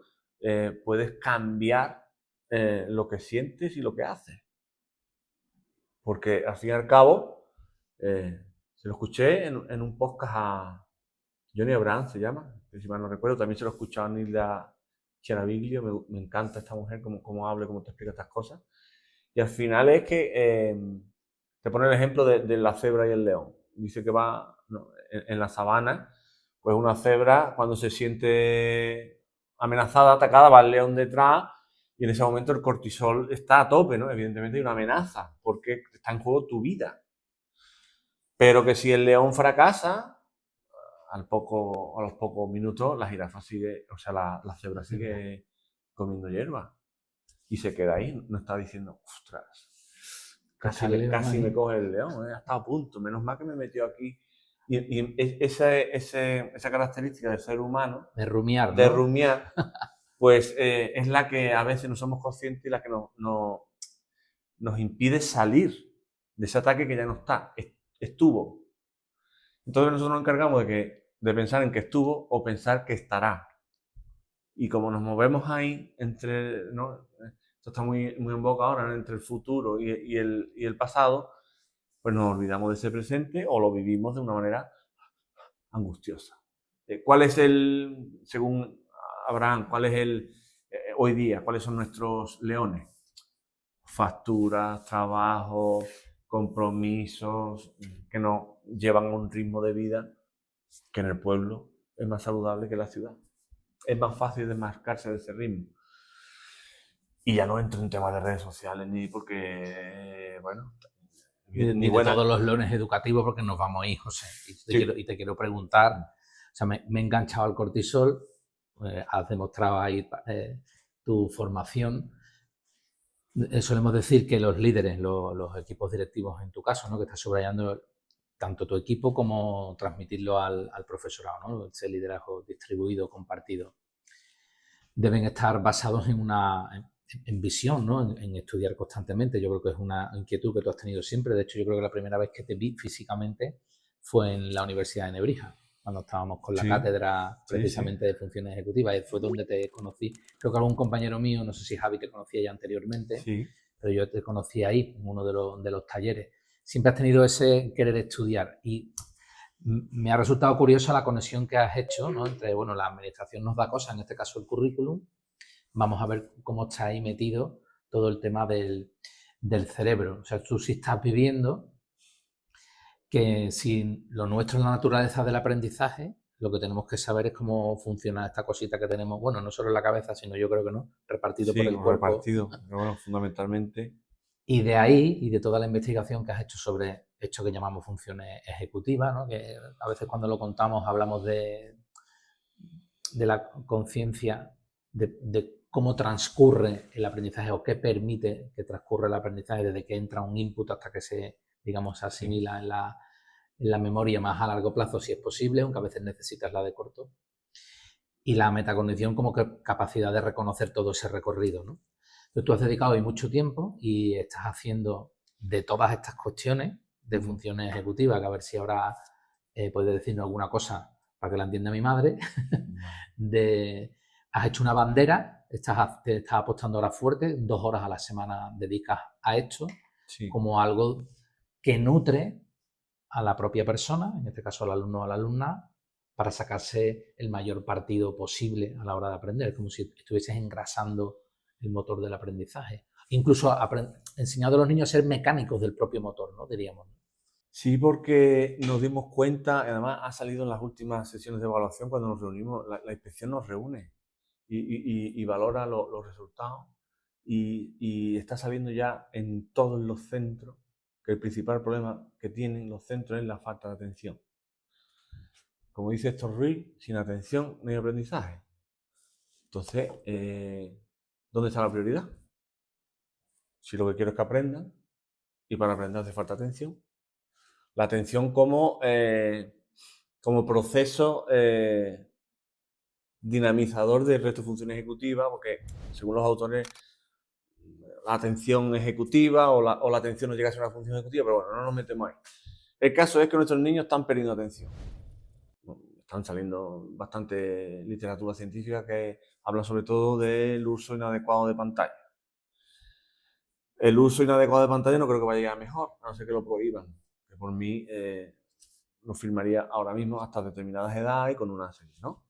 puedes cambiar lo que sientes y lo que haces. Porque al fin y al cabo, se lo escuché en un podcast a Johnny Abraham, se llama, si mal no recuerdo, también se lo he escuchado a Nilda Chiaraviglio, me encanta esta mujer, cómo habla, cómo te explica estas cosas. Y al final es que te pone el ejemplo de la cebra y el león. Dice que va en la sabana, pues una cebra cuando se siente amenazada, atacada, va el león detrás y en ese momento el cortisol está a tope, ¿no? Evidentemente hay una amenaza porque está en juego tu vida. Pero que si el león fracasa, a los pocos minutos la jirafa sigue, o sea, la cebra sigue comiendo hierba. Y se queda ahí, no está diciendo, ostras, casi me coge el león, hasta a punto, menos mal que me metió aquí. Y esa característica del ser humano, de rumiar, ¿no? de rumiar, pues es la que a veces no somos conscientes y la que nos impide salir de ese ataque que ya no está, estuvo. Entonces nosotros nos encargamos de pensar en que estuvo o pensar que estará. Y como nos movemos ahí entre, ¿no? Esto está muy, muy en boca ahora, ¿no? Entre el futuro y el pasado, pues nos olvidamos de ese presente o lo vivimos de una manera angustiosa. ¿Cuál es según Abraham, cuál es hoy día, cuáles son nuestros leones? Facturas, trabajos, compromisos que nos llevan a un ritmo de vida que en el pueblo es más saludable que en la ciudad. Es más fácil desmarcarse de ese ritmo. Y ya no entro en temas de redes sociales ni porque, bueno... Ni de todos los leones educativos porque nos vamos a ir, José. Y te quiero preguntar, o sea, me he enganchado al cortisol, has demostrado ahí tu formación. Solemos decir que los líderes, los equipos directivos en tu caso, ¿no? Que estás subrayando tanto tu equipo como transmitirlo al profesorado, ¿no? Ese liderazgo distribuido, compartido. Deben estar basados en visión, ¿no? En estudiar constantemente. Yo creo que es una inquietud que tú has tenido siempre. De hecho, yo creo que la primera vez que te vi físicamente fue en la Universidad de Nebrija, cuando estábamos con la cátedra precisamente de funciones ejecutivas. Y fue donde te conocí. Creo que algún compañero mío, no sé si Javi te conocía ya anteriormente, pero yo te conocí ahí, en uno de los talleres. Siempre has tenido ese querer estudiar y me ha resultado curiosa la conexión que has hecho, ¿no? Entre, bueno, la administración nos da cosas, en este caso el currículum. Vamos a ver cómo está ahí metido todo el tema del cerebro. O sea, tú sí estás viviendo que si lo nuestro es la naturaleza del aprendizaje, lo que tenemos que saber es cómo funciona esta cosita que tenemos, bueno, no solo en la cabeza, sino yo creo que no, repartido por el cuerpo. Repartido, pero bueno, fundamentalmente. Y de ahí, y de toda la investigación que has hecho sobre esto que llamamos funciones ejecutivas, ¿no? Que a veces cuando lo contamos hablamos de la conciencia de cómo transcurre el aprendizaje o qué permite que transcurra el aprendizaje desde que entra un input hasta que se, digamos, se asimila en la memoria más a largo plazo, si es posible, aunque a veces necesitas la de corto. Y la metacognición como capacidad de reconocer todo ese recorrido, ¿no? Entonces, tú has dedicado ahí mucho tiempo y estás haciendo de todas estas cuestiones de funciones ejecutivas, que a ver si ahora puedes decirnos alguna cosa para que la entienda mi madre, has hecho una bandera, te estás apostando ahora fuerte, 2 horas a la semana dedicas a esto, como algo que nutre a la propia persona, en este caso al alumno o a la alumna, para sacarse el mayor partido posible a la hora de aprender, como si estuvieses engrasando el motor del aprendizaje. Incluso enseñando a los niños a ser mecánicos del propio motor, ¿no? Diríamos. Sí, porque nos dimos cuenta, además ha salido en las últimas sesiones de evaluación cuando nos reunimos, la inspección nos reúne y valora los resultados y está saliendo ya en todos los centros que el principal problema que tienen los centros es la falta de atención. Como dice Héctor Ruiz, sin atención no hay aprendizaje. Entonces, ¿dónde está la prioridad? Si lo que quiero es que aprendan, y para aprender hace falta atención. La atención como proceso dinamizador del resto de funciones ejecutivas, porque según los autores, la atención ejecutiva o la atención no llega a ser una función ejecutiva, pero bueno, no nos metemos ahí. El caso es que nuestros niños están perdiendo atención. Están saliendo bastante literatura científica que habla sobre todo del uso inadecuado de pantalla. El uso inadecuado de pantalla no creo que vaya a llegar mejor, a no ser que lo prohíban. Que por mí lo firmaría ahora mismo hasta determinadas edades y con una serie, ¿no?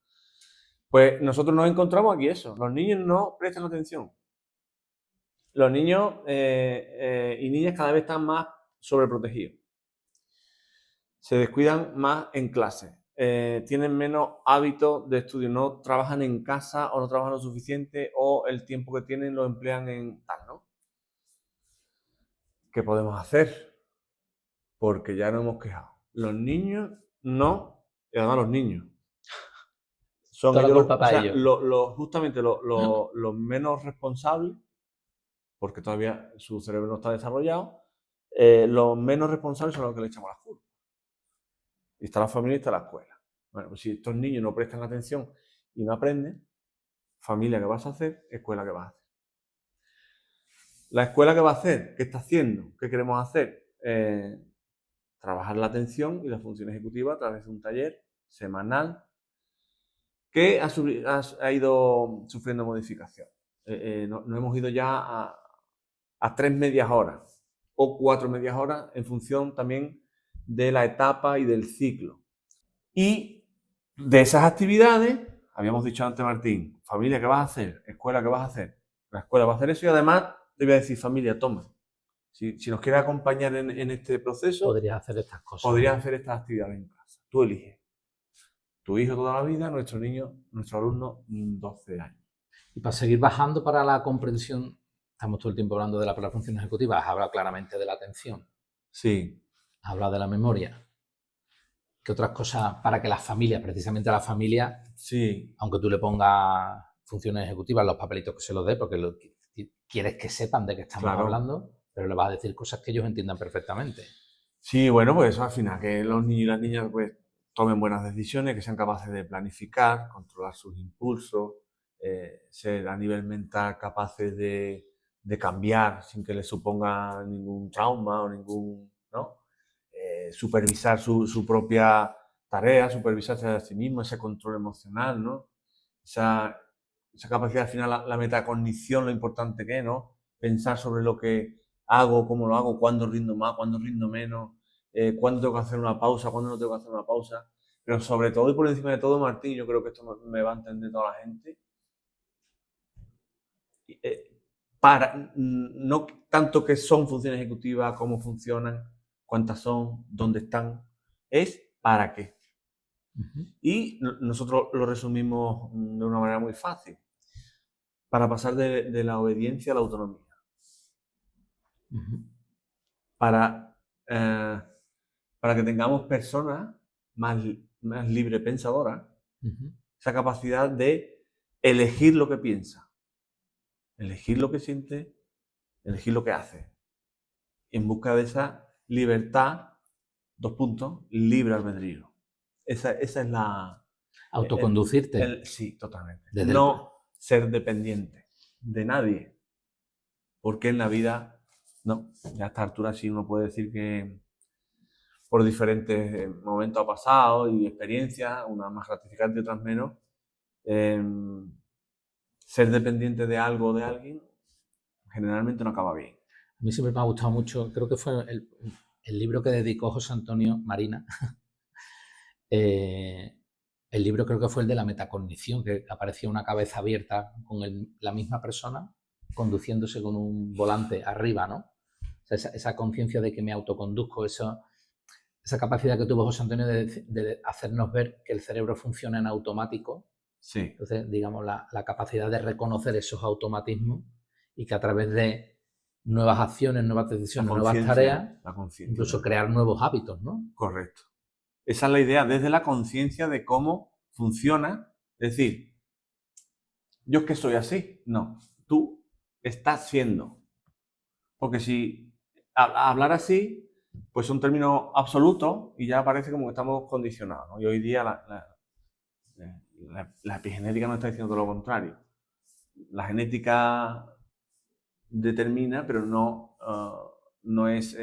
Pues nosotros nos encontramos aquí eso. Los niños no prestan atención. Los niños y niñas cada vez están más sobreprotegidos. Se descuidan más en clase. Tienen menos hábitos de estudio. No trabajan en casa o no trabajan lo suficiente o el tiempo que tienen lo emplean en tal, ¿no? ¿Qué podemos hacer? Porque ya nos hemos quejado. Los niños no, y además los niños son ellos, o sea, justamente los menos responsables, porque todavía su cerebro no está desarrollado, los menos responsables son los que le echamos las culpas. Y está la familia y está la escuela. Bueno, pues si estos niños no prestan atención y no aprenden, familia, ¿qué vas a hacer? Escuela, ¿qué vas a hacer? La escuela, ¿qué va a hacer? ¿Qué está haciendo? ¿Qué queremos hacer? Trabajar la atención y la función ejecutiva a través de un taller semanal que ha ido sufriendo modificación. No hemos ido ya a 3 medias horas o 4 medias horas en función también de la etapa y del ciclo. Y de esas actividades, habíamos dicho antes, Martín, familia, ¿qué vas a hacer? Escuela, ¿qué vas a hacer? La escuela va a hacer eso y además te voy a decir, familia, toma. Si nos quieres acompañar en este proceso, podrías hacer estas cosas. Podrías hacer estas actividades en casa. Tú eliges. Tu hijo toda la vida, nuestro niño, nuestro alumno, 12 años. Y para seguir bajando para la comprensión, estamos todo el tiempo hablando de la función ejecutiva, has hablado claramente de la atención. Sí. Has hablado de la memoria. ¿Qué otras cosas para que las familias, precisamente a las familias, sí, aunque tú le pongas funciones ejecutivas, los papelitos que se los dé, porque quieres que sepan de qué estamos hablando, pero le vas a decir cosas que ellos entiendan perfectamente? Sí, bueno, pues eso al final, que los niños y las niñas pues tomen buenas decisiones, que sean capaces de planificar, controlar sus impulsos, ser a nivel mental capaces de cambiar sin que les suponga ningún trauma o ningún, ¿no? Supervisar su propia tarea, supervisarse a sí mismo, ese control emocional, ¿no? Esa, esa capacidad al final, la metacognición, lo importante que es, ¿no? Pensar sobre lo que hago, cómo lo hago, cuándo rindo más, cuándo rindo menos, cuándo tengo que hacer una pausa, cuándo no tengo que hacer una pausa. Pero sobre todo y por encima de todo, Martín, yo creo que esto me va a entender toda la gente, no tanto que son funciones ejecutivas, cómo funcionan, cuántas son, dónde están, es para qué. Y nosotros lo resumimos de una manera muy fácil, para pasar de la obediencia a la autonomía. Para que tengamos personas más libre pensadoras, esa capacidad de elegir lo que piensa, elegir lo que siente, elegir lo que hace, en busca de esa libertad, libre albedrío. Esa es la... Autoconducirte. Sí, totalmente. Desde No ser dependiente de nadie, porque en la vida, no, ya a esta altura sí uno puede decir que por diferentes momentos ha pasado y experiencias, unas más gratificantes y otras menos, ser dependiente de algo o de alguien generalmente no acaba bien. A mí siempre me ha gustado mucho, creo que fue el libro que dedicó José Antonio Marina. El libro creo que fue el de la metacognición, que aparecía una cabeza abierta con la misma persona conduciéndose con un volante arriba, ¿no? O sea, esa conciencia de que me autoconduzco, esa capacidad que tuvo José Antonio de hacernos ver que el cerebro funciona en automático. Sí. Entonces, digamos, la capacidad de reconocer esos automatismos y que a través de nuevas acciones, nuevas decisiones, nuevas tareas, incluso crear nuevos hábitos, ¿no? Correcto. Esa es la idea, desde la conciencia de cómo funciona. Es decir, yo es que soy así. No, tú estás siendo. Porque si hablar así, pues son términos absolutos y ya parece como que estamos condicionados, ¿no? Y hoy día la epigenética nos está diciendo todo lo contrario. La genética determina, pero no es...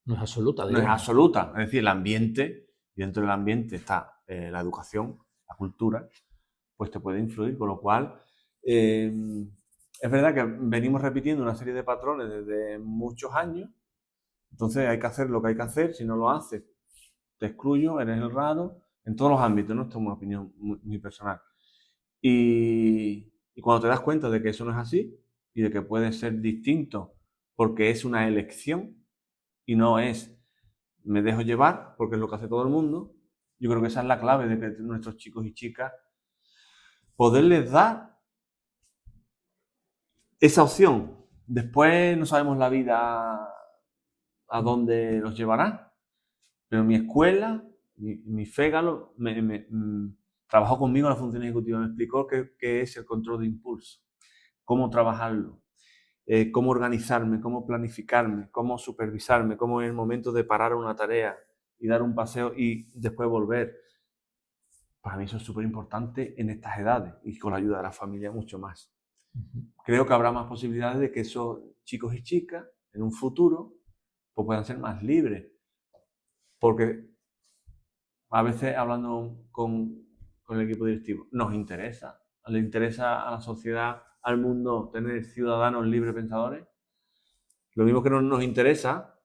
no es absoluta. No es absoluta. Es decir, el ambiente, y dentro del ambiente está la educación, la cultura, pues te puede influir, con lo cual es verdad que venimos repitiendo una serie de patrones desde muchos años, entonces hay que hacer lo que hay que hacer, si no lo haces te excluyo, eres el raro, en todos los ámbitos, ¿no? Esto es una opinión muy personal. Y cuando te das cuenta de que eso no es así y de que puede ser distinto porque es una elección y no es me dejo llevar porque es lo que hace todo el mundo, yo creo que esa es la clave de que nuestros chicos y chicas poderles dar esa opción. Después no sabemos la vida a dónde los llevará, pero mi escuela, mi Fégalo, trabajó conmigo en la función ejecutiva, me explicó qué es el control de impulso, cómo trabajarlo, cómo organizarme, cómo planificarme, cómo supervisarme, cómo en el momento de parar una tarea y dar un paseo y después volver. Para mí eso es súper importante en estas edades y con la ayuda de la familia mucho más. Creo que habrá más posibilidades de que esos chicos y chicas en un futuro pues puedan ser más libres. Porque a veces hablando con el equipo directivo, nos interesa. Le interesa a la sociedad, al mundo, tener ciudadanos libres pensadores. Lo mismo que nos interesa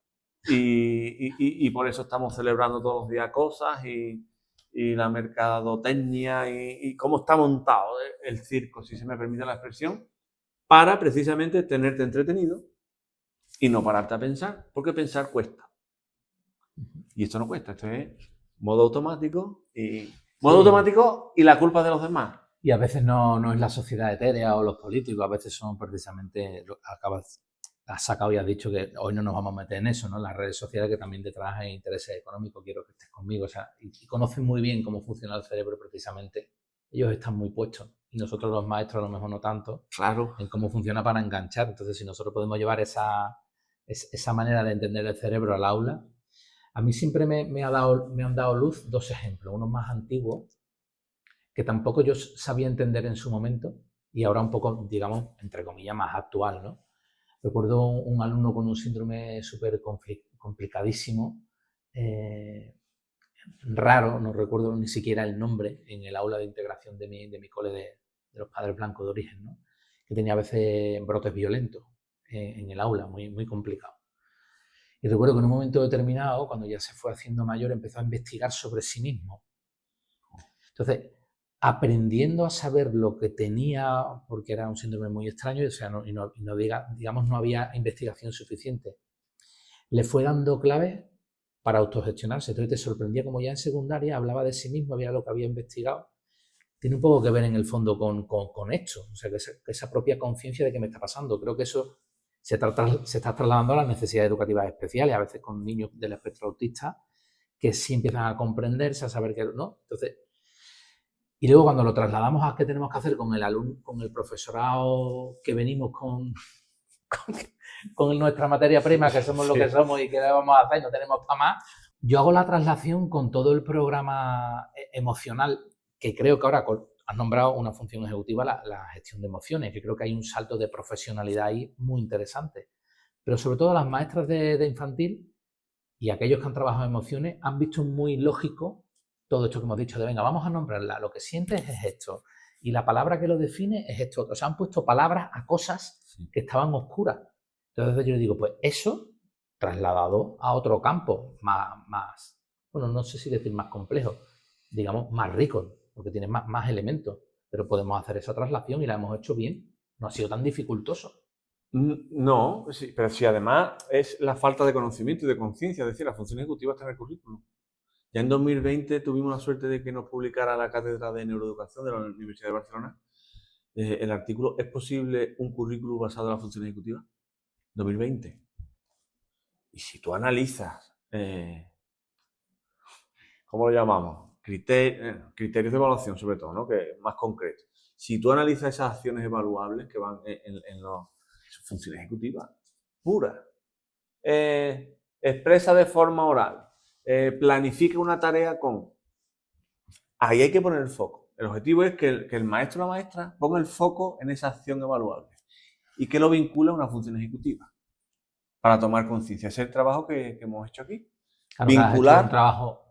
y por eso estamos celebrando todos los días cosas y la mercadotecnia y cómo está montado el circo, si se me permite la expresión, para precisamente tenerte entretenido y no pararte a pensar, porque pensar cuesta. Y esto no cuesta, esto es modo automático y la culpa es de los demás. Y a veces no es la sociedad etérea o los políticos, a veces son precisamente, has sacado y has dicho que hoy no nos vamos a meter en eso, ¿no? Las redes sociales, que también detrás hay intereses económicos, quiero que estés conmigo, o sea, y conocen muy bien cómo funciona el cerebro precisamente. Ellos están muy puestos y nosotros los maestros a lo mejor no tanto, claro, en cómo funciona para enganchar. Entonces, si nosotros podemos llevar esa manera de entender el cerebro al aula, A mí siempre me han dado luz dos ejemplos, uno más antiguo, que tampoco yo sabía entender en su momento, y ahora un poco, digamos, entre comillas, más actual, ¿no? Recuerdo un alumno con un síndrome súper complicadísimo, raro, no recuerdo ni siquiera el nombre, en el aula de integración de mi cole de los padres blancos de origen, ¿no? Que tenía a veces brotes violentos en el aula, muy, muy complicado. Y recuerdo que en un momento determinado, cuando ya se fue haciendo mayor, empezó a investigar sobre sí mismo. Entonces, aprendiendo a saber lo que tenía, porque era un síndrome muy extraño, o sea, digamos, no había investigación suficiente, le fue dando claves para autogestionarse. Entonces te sorprendía como ya en secundaria hablaba de sí mismo, había lo que había investigado. Tiene un poco que ver en el fondo con esto, o sea, que esa propia conciencia de qué me está pasando. Creo que eso se está trasladando a las necesidades educativas especiales, a veces con niños del espectro autista, que sí empiezan a comprenderse, a saber que no. Entonces, y luego cuando lo trasladamos a qué tenemos que hacer con el alumno, con el profesorado que venimos con nuestra materia prima, que somos lo que somos y que vamos a hacer, no tenemos para más, yo hago la traslación con todo el programa emocional, que creo que ahora has nombrado una función ejecutiva, la gestión de emociones, que creo que hay un salto de profesionalidad ahí muy interesante. Pero sobre todo las maestras de infantil y aquellos que han trabajado emociones han visto muy lógico todo esto que hemos dicho de, venga, vamos a nombrarla, lo que sientes es esto, y la palabra que lo define es esto. O sea, han puesto palabras a cosas que estaban oscuras. Entonces yo le digo, pues eso trasladado a otro campo, más, bueno, no sé si decir más complejo, digamos, más rico, porque tiene más elementos, pero podemos hacer esa traslación y la hemos hecho bien. No ha sido tan dificultoso. No, sí, pero si además es la falta de conocimiento y de conciencia, es decir, la función ejecutiva está en el currículum. Ya en 2020 tuvimos la suerte de que nos publicara la Cátedra de Neuroeducación de la Universidad de Barcelona el artículo ¿Es posible un currículum basado en la función ejecutiva? 2020. Y si tú analizas, ¿cómo lo llamamos? Criterios de evaluación sobre todo, ¿no? Que es más concreto. Si tú analizas esas acciones evaluables que van en las funciones ejecutivas, puras, expresa de forma oral, planifica una tarea con... Ahí hay que poner el foco. El objetivo es que el maestro o la maestra ponga el foco en esa acción evaluable y que lo vincule a una función ejecutiva para tomar conciencia. Ese es el trabajo que hemos hecho aquí. Claro, vincular... un trabajo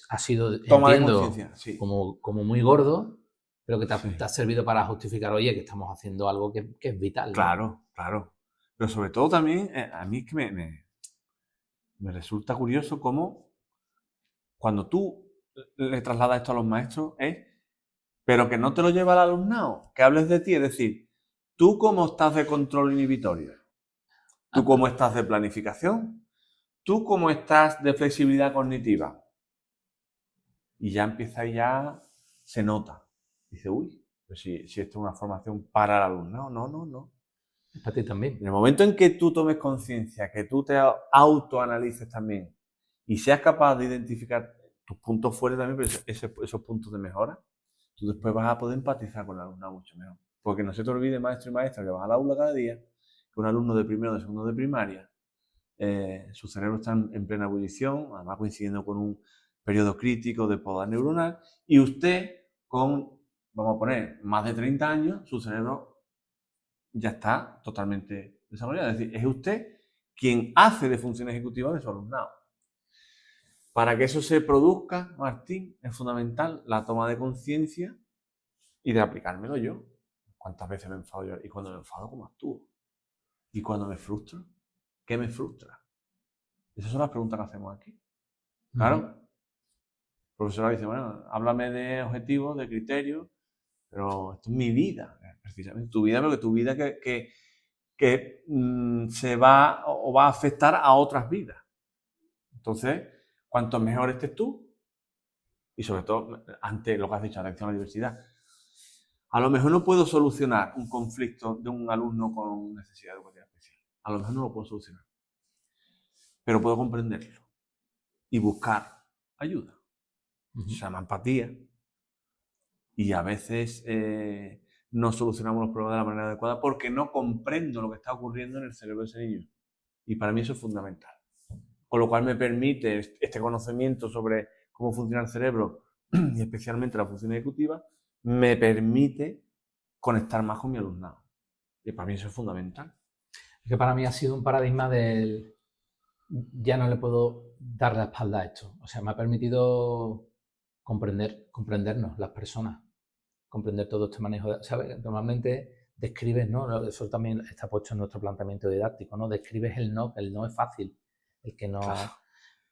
ha sido, toma entiendo, de conciencia, sí. como muy gordo, pero que te ha servido para justificar, oye, que estamos haciendo algo que es vital, ¿no? Claro, claro. Pero sobre todo también, a mí es que me resulta curioso cómo cuando tú le trasladas esto a los maestros pero que no te lo lleva al alumnado, que hables de ti, es decir, ¿tú cómo estás de control inhibitorio? ¿Tú cómo estás de planificación? ¿Tú cómo estás de flexibilidad cognitiva? Y ya empieza, ya se nota. Dice, uy, pues si esto es una formación para el alumnado, no. Es para ti también. En el momento en que tú tomes conciencia, que tú te autoanalices también y seas capaz de identificar tus puntos fuertes también, pero esos puntos de mejora, tú después vas a poder empatizar con el alumnado mucho mejor. Porque no se te olvide, maestro y maestra, que vas al aula cada día, que un alumno de primero o de segundo de primaria, su cerebro está en plena ebullición, además coincidiendo con un periodo crítico de poda neuronal, y usted con, vamos a poner, más de 30 años, su cerebro ya está totalmente desarrollado. Es decir, es usted quien hace de función ejecutiva de su alumnado. Para que eso se produzca, Martín, es fundamental la toma de conciencia y de aplicármelo yo. ¿Cuántas veces me enfado yo? Y cuando me enfado, ¿cómo actúo? Y cuando me frustro, ¿qué me frustra? Esas son las preguntas que hacemos aquí. Claro. El profesor dice, bueno, háblame de objetivos, de criterios, pero esto es mi vida, precisamente tu vida, pero que tu vida que se va o va a afectar a otras vidas. Entonces, cuanto mejor estés tú, y sobre todo, ante lo que has dicho, atención a la diversidad, a lo mejor no puedo solucionar un conflicto de un alumno con necesidad educativa especial. A lo mejor no lo puedo solucionar. Pero puedo comprenderlo y buscar ayuda. Se llama empatía. Y a veces no solucionamos los problemas de la manera adecuada porque no comprendo lo que está ocurriendo en el cerebro de ese niño. Y para mí eso es fundamental. con lo cual me permite este conocimiento sobre cómo funciona el cerebro y especialmente la función ejecutiva, me permite conectar más con mi alumnado. Y para mí eso es fundamental. Es que para mí ha sido un paradigma del ya no le puedo dar la espalda a esto. O sea, me ha permitido comprendernos las personas, comprender todo este manejo. ¿Sabes? Normalmente describes, ¿no? Eso también está puesto en nuestro planteamiento didáctico, ¿no? Describes el no es fácil, el que no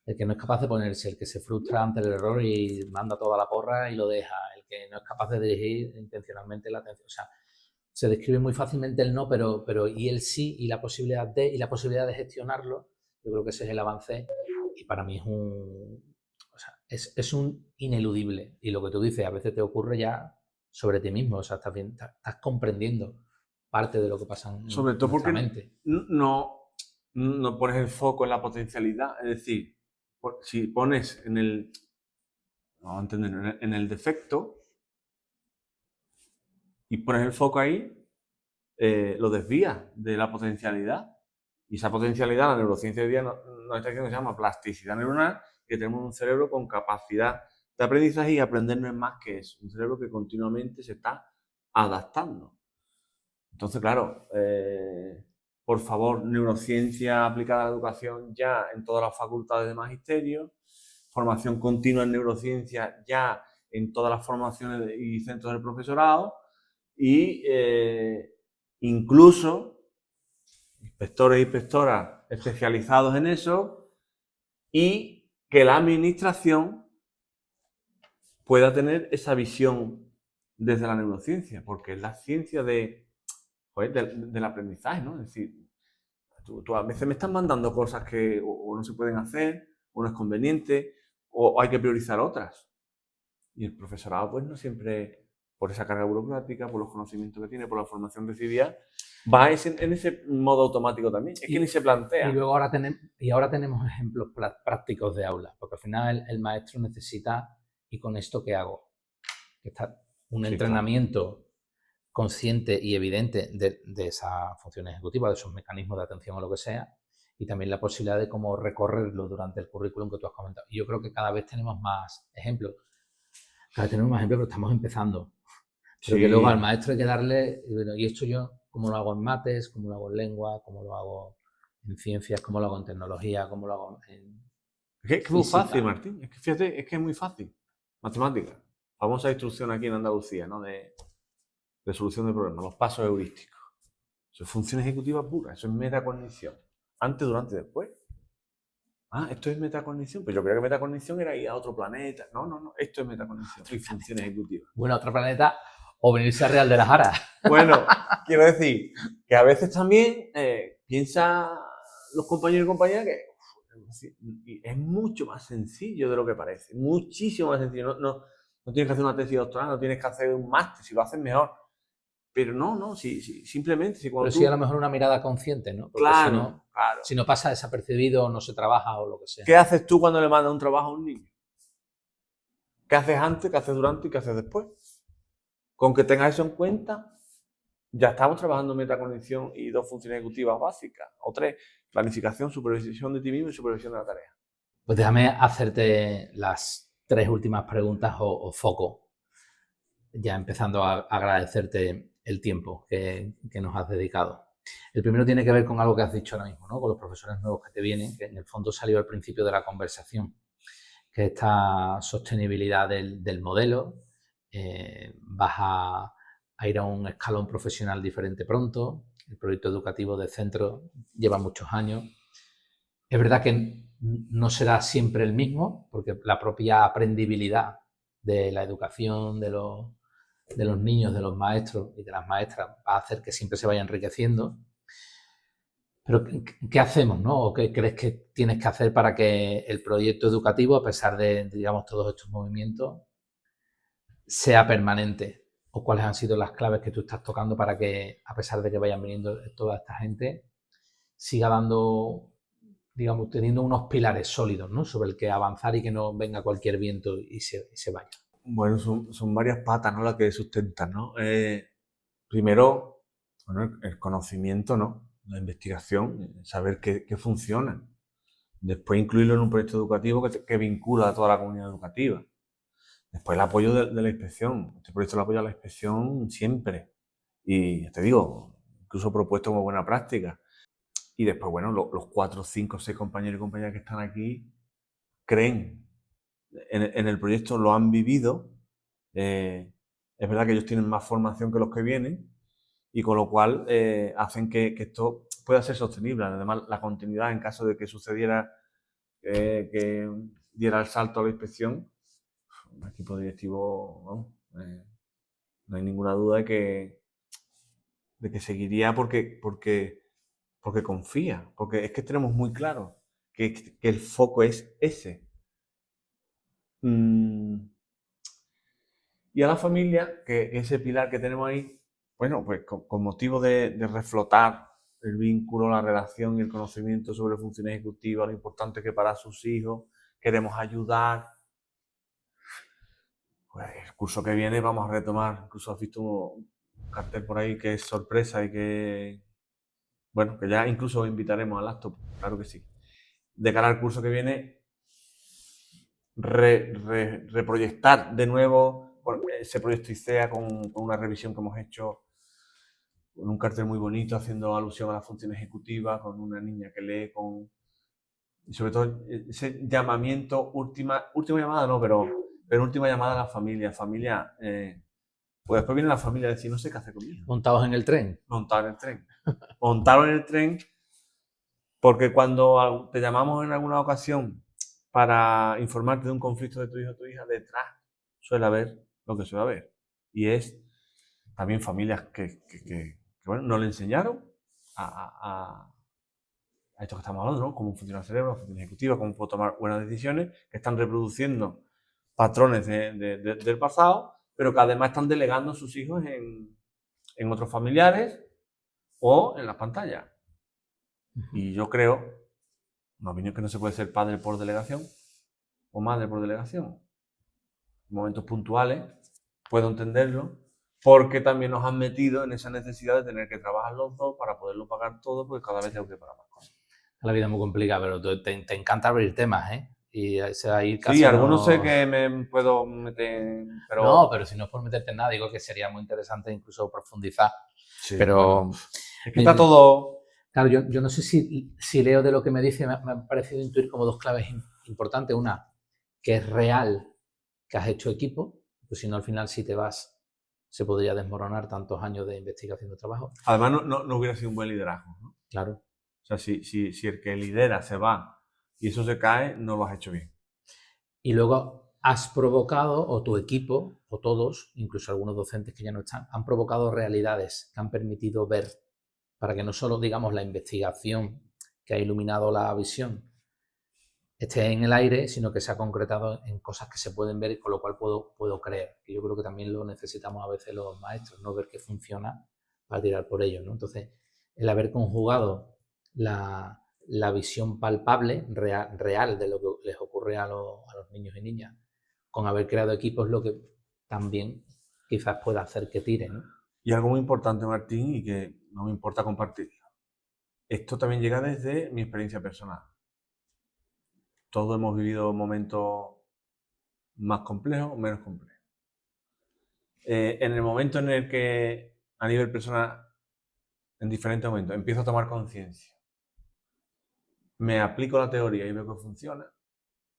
es capaz de ponerse, el que se frustra ante el error y manda toda la porra y lo deja, el que no es capaz de dirigir intencionalmente la atención. O sea, se describe muy fácilmente el no, pero y el sí y la posibilidad de gestionarlo, yo creo que ese es el avance y para mí es un ineludible. Y lo que tú dices, a veces te ocurre ya sobre ti mismo, o sea, estás comprendiendo parte de lo que pasa en sobre todo nuestra porque mente. No pones el foco en la potencialidad, es decir, si pones en el defecto y pones el foco ahí, lo desvías de la potencialidad. Y esa potencialidad, la neurociencia hoy día nos está diciendo que se llama plasticidad neuronal, que tenemos un cerebro con capacidad de aprendizaje y aprender no es más que eso, un cerebro que continuamente se está adaptando. Entonces, claro, por favor, neurociencia aplicada a la educación ya en todas las facultades de magisterio, formación continua en neurociencia ya en todas las formaciones y centros del profesorado y incluso inspectores e inspectoras especializados en eso y que la administración pueda tener esa visión desde la neurociencia, porque es la ciencia del aprendizaje, ¿no? Es decir, tú a veces me estás mandando cosas que o no se pueden hacer, o no es conveniente, o hay que priorizar otras. Y el profesorado, pues no siempre, por esa carga burocrática, por los conocimientos que tiene, por la formación recibida, va en ese modo automático también. Es que ni se plantea. Y luego ahora tenemos ejemplos prácticos de aulas, porque al final el maestro necesita, ¿y con esto qué hago? Que está un entrenamiento consciente y evidente de esa función ejecutiva, de esos mecanismos de atención o lo que sea, y también la posibilidad de cómo recorrerlo durante el currículum que tú has comentado. Y yo creo que cada vez tenemos más ejemplos. Pero estamos empezando. Pero que luego al maestro hay que darle, y esto yo, ¿cómo lo hago en mates? ¿Cómo lo hago en lengua? ¿Cómo lo hago en ciencias? ¿Cómo lo hago en tecnología? ¿Cómo lo hago en Es que es muy fácil, Martín. Es que fíjate, es que es muy fácil. Matemáticas. Famosa instrucción aquí en Andalucía, ¿no? De solución de problemas, los pasos heurísticos. Eso es función ejecutiva pura, eso es metacognición. Antes, durante y después. Ah, esto es metacognición. Pues yo creo que metacognición era ir a otro planeta. No, esto es metacognición y función ejecutiva. Bueno, a otro planeta o venirse a Real de la Jara. Bueno, quiero decir que a veces también piensa los compañeros y compañeras que es mucho más sencillo de lo que parece. Muchísimo más sencillo. No tienes que hacer una tesis doctoral, no tienes que hacer un máster, si lo haces mejor. Pero no, simplemente. Pero sí a lo mejor una mirada consciente, ¿no? Porque claro. Si no pasa desapercibido, no se trabaja o lo que sea. ¿Qué haces tú cuando le mandas un trabajo a un niño? ¿Qué haces antes, qué haces durante y qué haces después? Con que tengas eso en cuenta, ya estamos trabajando en metacognición y 2 funciones ejecutivas básicas. O 3, planificación, supervisión de ti mismo y supervisión de la tarea. Pues déjame hacerte las 3 últimas preguntas o foco. Ya empezando a agradecerte el tiempo que nos has dedicado. El primero tiene que ver con algo que has dicho ahora mismo, ¿no? Con los profesores nuevos que te vienen, que en el fondo salió al principio de la conversación, que esta sostenibilidad del modelo, vas a ir a un escalón profesional diferente pronto, el proyecto educativo de centro lleva muchos años. Es verdad que no será siempre el mismo, porque la propia aprendibilidad de la educación de los niños, de los maestros y de las maestras va a hacer que siempre se vaya enriqueciendo. Pero ¿qué hacemos, no? ¿O qué crees que tienes que hacer para que el proyecto educativo, a pesar de, digamos, todos estos movimientos, sea permanente? ¿O cuáles han sido las claves que tú estás tocando para que, a pesar de que vayan viniendo toda esta gente, siga dando, digamos, teniendo unos pilares sólidos, ¿no? Sobre el que avanzar y que no venga cualquier viento y se vaya? Bueno, son varias patas, ¿no? Las que sustentan, ¿no? Primero, bueno, el conocimiento, ¿no? La investigación, saber qué funciona. Después incluirlo en un proyecto educativo que vincula a toda la comunidad educativa. Después el apoyo de la inspección. Este proyecto lo apoya la inspección siempre. Y ya te digo, incluso propuesto como buena práctica. Y después, bueno, los 4, 5, 6 compañeros y compañeras que están aquí creen en el proyecto, lo han vivido. Es verdad que ellos tienen más formación que los que vienen y con lo cual hacen que esto pueda ser sostenible. Además, la continuidad en caso de que sucediera que diera el salto a la inspección, el equipo directivo, no hay ninguna duda de que seguiría porque confía, porque es que tenemos muy claro que el foco es ese. Y a la familia, que ese pilar que tenemos ahí, bueno, pues con motivo de reflotar el vínculo, la relación y el conocimiento sobre función ejecutiva, lo importante que para sus hijos queremos ayudar. Pues el curso que viene vamos a retomar, incluso has visto un cartel por ahí que es sorpresa y que, bueno, que ya incluso invitaremos al acto, claro que sí. De cara al curso que viene, reproyectar de nuevo ese proyecto ICEA con una revisión que hemos hecho, con un cartel muy bonito haciendo alusión a la función ejecutiva, con una niña que lee, y sobre todo ese llamamiento, última llamada no, pero última llamada a la familia. Pues después viene la familia a decir, no sé qué hacer conmigo. Montados en el tren. Montados en el tren. Montaron en el tren porque cuando te llamamos en alguna ocasión para informarte de un conflicto de tu hijo o tu hija, detrás suele haber lo que suele haber. Y es también familias que bueno, no le enseñaron a esto que estamos hablando, ¿no? Cómo funciona el cerebro, la función ejecutiva, cómo puedo tomar buenas decisiones, que están reproduciendo patrones del pasado, pero que además están delegando a sus hijos en otros familiares o en las pantallas. Y yo creo, una opinión, que no se puede ser padre por delegación o madre por delegación. En momentos puntuales puedo entenderlo, porque también nos han metido en esa necesidad de tener que trabajar los dos para poderlo pagar todo, porque cada vez tengo que pagar más cosas. La vida es muy complicada, pero te encanta abrir temas, ¿eh? Y se va a ir casi. Sí, algunos sé que me puedo meter, pero... No, pero si no es por meterte en nada, digo que sería muy interesante incluso profundizar. Sí, pero bueno, es que está todo... Claro, yo no sé si leo de lo que me dice, me ha parecido intuir como dos claves importantes. Una, que es real que has hecho equipo, pues si no al final si te vas se podría desmoronar tantos años de investigación de trabajo. Además no hubiera sido un buen liderazgo, ¿no? Claro. O sea, si el que lidera se va y eso se cae, no lo has hecho bien. Y luego has provocado, o tu equipo, o todos, incluso algunos docentes que ya no están, han provocado realidades que han permitido ver, para que no solo, digamos, la investigación que ha iluminado la visión esté en el aire, sino que se ha concretado en cosas que se pueden ver y con lo cual puedo creer. Y yo creo que también lo necesitamos a veces los maestros, no ver qué funciona para tirar por ello, ¿no? Entonces, el haber conjugado la visión palpable, real de lo que les ocurre a los niños y niñas, con haber creado equipos, lo que también quizás pueda hacer que tiren, ¿no? Y algo muy importante, Martín, y que no me importa compartirlo. Esto también llega desde mi experiencia personal. Todos hemos vivido momentos más complejos o menos complejos. En el momento en el que, a nivel personal, en diferentes momentos, empiezo a tomar conciencia, me aplico la teoría y veo que funciona,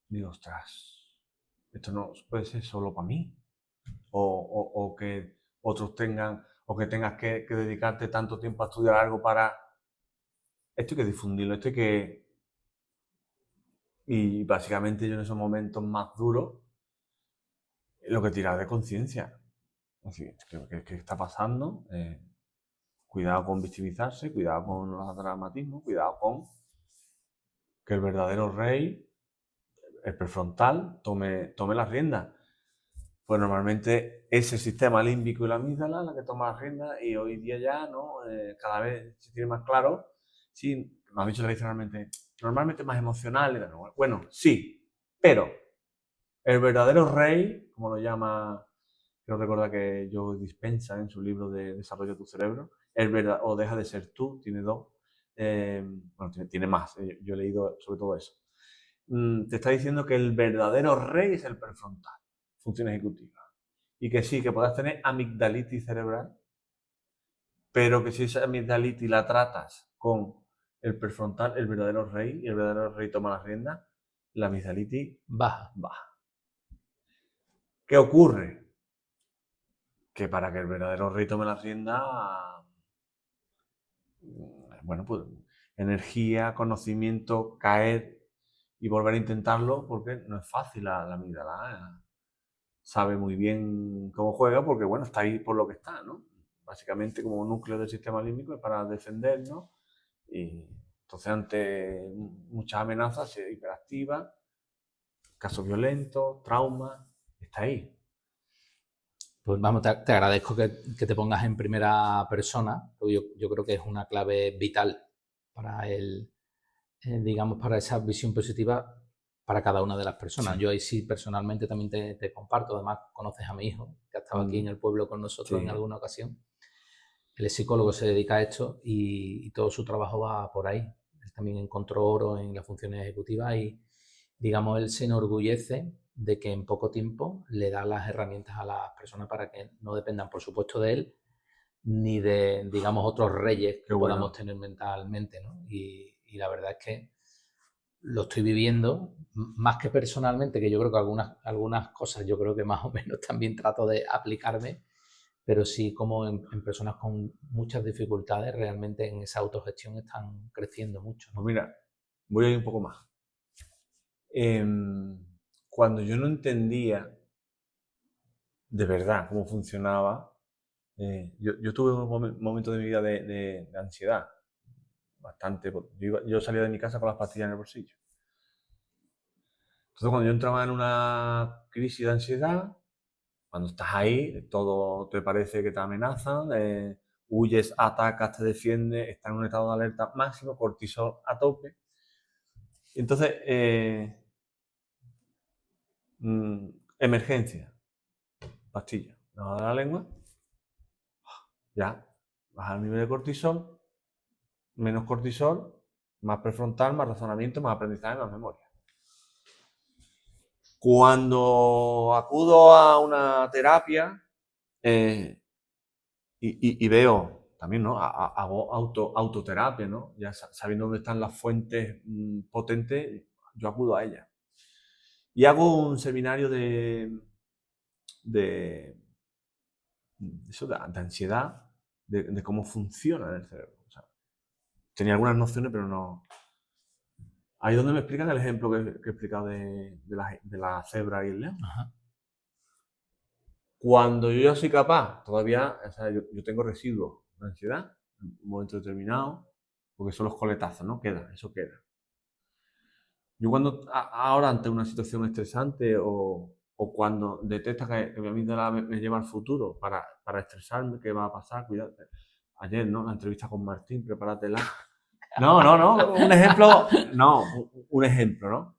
digo, ostras, esto no puede ser solo para mí. O que otros tengan, o que tengas que dedicarte tanto tiempo a estudiar algo para... Esto hay que difundirlo, esto hay que... Y básicamente yo en esos momentos más duros, lo que tirar de conciencia. Así, ¿qué está pasando? Cuidado con victimizarse, cuidado con los dramatismos, cuidado con que el verdadero rey, el prefrontal, tome las riendas. Pues normalmente es el sistema límbico y la amígdala la que toma las riendas y hoy día ya, ¿no? Cada vez se tiene más claro. Sí, me han dicho tradicionalmente, normalmente más emocional. Bueno, sí, pero el verdadero rey, como lo llama, creo recordar que Joe Dispenza en su libro de Desarrolla tu cerebro, o Deja de ser tú, tiene dos, bueno, tiene más, yo he leído sobre todo eso. te está diciendo que el verdadero rey es el prefrontal, función ejecutiva. Y que sí, que podrás tener amigdalitis cerebral, pero que si esa amigdalitis la tratas con el prefrontal, el verdadero rey, y el verdadero rey toma las riendas, la amigdalitis baja. ¿Qué ocurre? Que para que el verdadero rey tome las riendas, bueno, pues energía, conocimiento, caer y volver a intentarlo, porque no es fácil la amígdala. Sabe muy bien cómo juega, porque bueno, está ahí por lo que está, ¿no? Básicamente como un núcleo del sistema límbico es para defendernos, y entonces ante muchas amenazas se hiperactiva, casos violentos, traumas, está ahí. Pues vamos, te agradezco que te pongas en primera persona, porque yo creo que es una clave vital para digamos, para esa visión positiva para cada una de las personas. Sí. Yo ahí sí personalmente también te comparto, además conoces a mi hijo, que ha estado aquí en el pueblo con nosotros en alguna ocasión. Él es psicólogo, se dedica a esto y todo su trabajo va por ahí. Él también encontró oro en las funciones ejecutivas y, digamos, él se enorgullece de que en poco tiempo le da las herramientas a las personas para que no dependan, por supuesto, de él, ni de, digamos, otros reyes que podamos tener mentalmente, ¿no? Y la verdad es que lo estoy viviendo, más que personalmente, que yo creo que algunas cosas yo creo que más o menos también trato de aplicarme, pero sí como en personas con muchas dificultades realmente en esa autogestión están creciendo mucho, ¿no? Pues mira, voy a ir un poco más. Cuando yo no entendía de verdad cómo funcionaba, yo tuve un momento de mi vida de ansiedad, bastante. Yo salía de mi casa con las pastillas en el bolsillo. Entonces cuando yo entraba en una crisis de ansiedad, cuando estás ahí, todo te parece que te amenazan, huyes, atacas, te defiendes, estás en un estado de alerta máximo, cortisol a tope. Entonces, emergencia, pastilla, no de la lengua, ya, baja el nivel de cortisol, menos cortisol, más prefrontal, más razonamiento, más aprendizaje, más memoria. Cuando acudo a una terapia y veo también, ¿no? Hago autoterapia, ¿no? Ya sabiendo dónde están las fuentes potentes, yo acudo a ellas. Y hago un seminario de ansiedad, de cómo funciona el cerebro. O sea, tenía algunas nociones, pero no. Ahí es donde me explican el ejemplo que he explicado de la cebra y el león. Ajá. Cuando yo ya soy capaz, todavía, o sea, yo tengo residuos de ansiedad en un momento determinado, porque son los coletazos, ¿no? Eso queda. Yo ahora ante una situación estresante o cuando detecta que mi amígdala me lleva al futuro para estresarme, ¿qué va a pasar? Cuidado. Ayer, ¿no? La entrevista con Martín, prepáratela. No, un ejemplo, ¿no?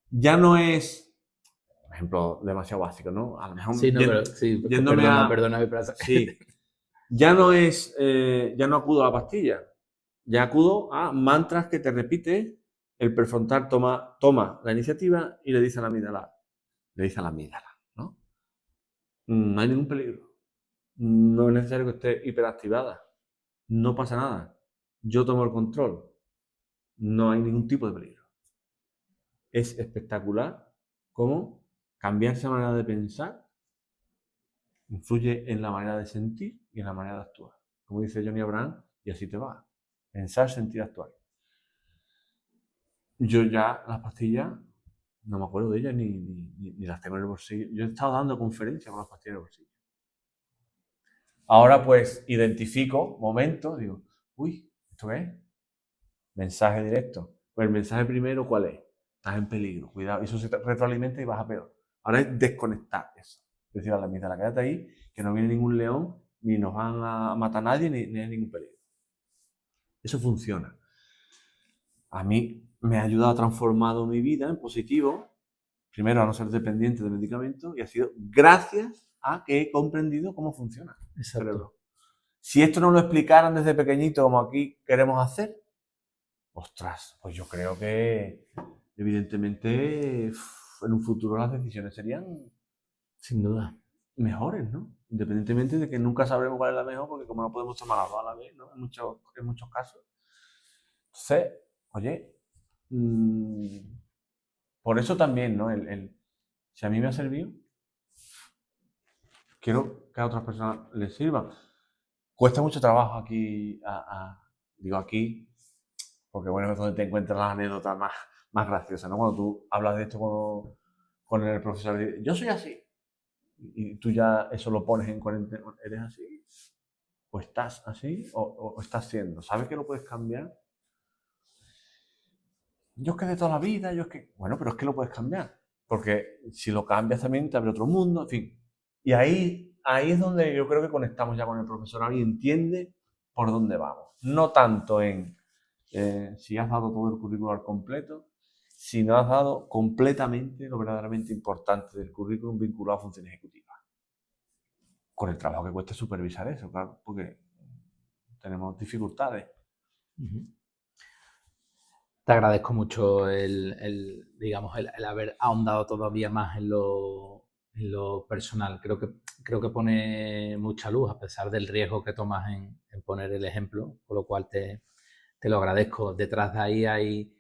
Ya no es, un ejemplo demasiado básico, ¿no? A lo mejor sí, no, pero sí, perdóname, pero... Sí, ya no es, ya no acudo a la pastilla, ya acudo a mantras que te repite. El prefrontal toma la iniciativa y le dice a la amígdala, ¿no? No hay ningún peligro. No es necesario que esté hiperactivada. No pasa nada. Yo tomo el control. No hay ningún tipo de peligro. Es espectacular cómo cambiar esa manera de pensar influye en la manera de sentir y en la manera de actuar. Como dice Johnny Abraham, y así te va. Pensar, sentir, actuar. Yo ya las pastillas, no me acuerdo de ellas ni las tengo en el bolsillo. Yo he estado dando conferencias con las pastillas en el bolsillo. Ahora pues identifico momentos, digo, uy, ¿esto qué es? Mensaje directo. Pues el mensaje primero, ¿cuál es? Estás en peligro, cuidado. Y eso se retroalimenta y vas a peor. Ahora es desconectar eso. Es decir, a la mitad, quédate ahí, que no viene ningún león, ni nos van a matar a nadie, ni hay ningún peligro. Eso funciona. A mí me ha ayudado, ha transformado mi vida en positivo. Primero, a no ser dependiente de medicamentos, y ha sido gracias a que he comprendido cómo funciona el cerebro. Si esto no lo explicaran desde pequeñito, como aquí queremos hacer, ostras, pues yo creo que evidentemente en un futuro las decisiones serían Sin duda. mejores, ¿no? Independientemente de que nunca sabremos cuál es la mejor, porque como no podemos tomar las dos a la vez, ¿no? En muchos casos. Entonces, oye, por eso también, ¿no? Si a mí me ha servido, quiero que a otras personas les sirva. Cuesta mucho trabajo aquí, digo aquí, porque bueno, es donde te encuentras las anécdotas más graciosas, ¿no? Cuando tú hablas de esto con el profesor, yo soy así, y tú ya eso lo pones en cuarentena, ¿eres así? ¿O estás así? ¿O estás siendo? ¿Sabes que lo puedes cambiar? Yo es que de toda la vida, yo es que... Bueno, pero es que lo puedes cambiar. Porque si lo cambias también te abre otro mundo, en fin. Y ahí es donde yo creo que conectamos ya con el profesorado y entiende por dónde vamos. No tanto en si has dado todo el currículum al completo, sino has dado completamente lo verdaderamente importante del currículum vinculado a función ejecutiva. Con el trabajo que cuesta supervisar eso, claro, porque tenemos dificultades. Te agradezco mucho digamos, el haber ahondado todavía más en lo personal. Creo que pone mucha luz, a pesar del riesgo que tomas en poner el ejemplo, con lo cual te lo agradezco. Detrás de ahí hay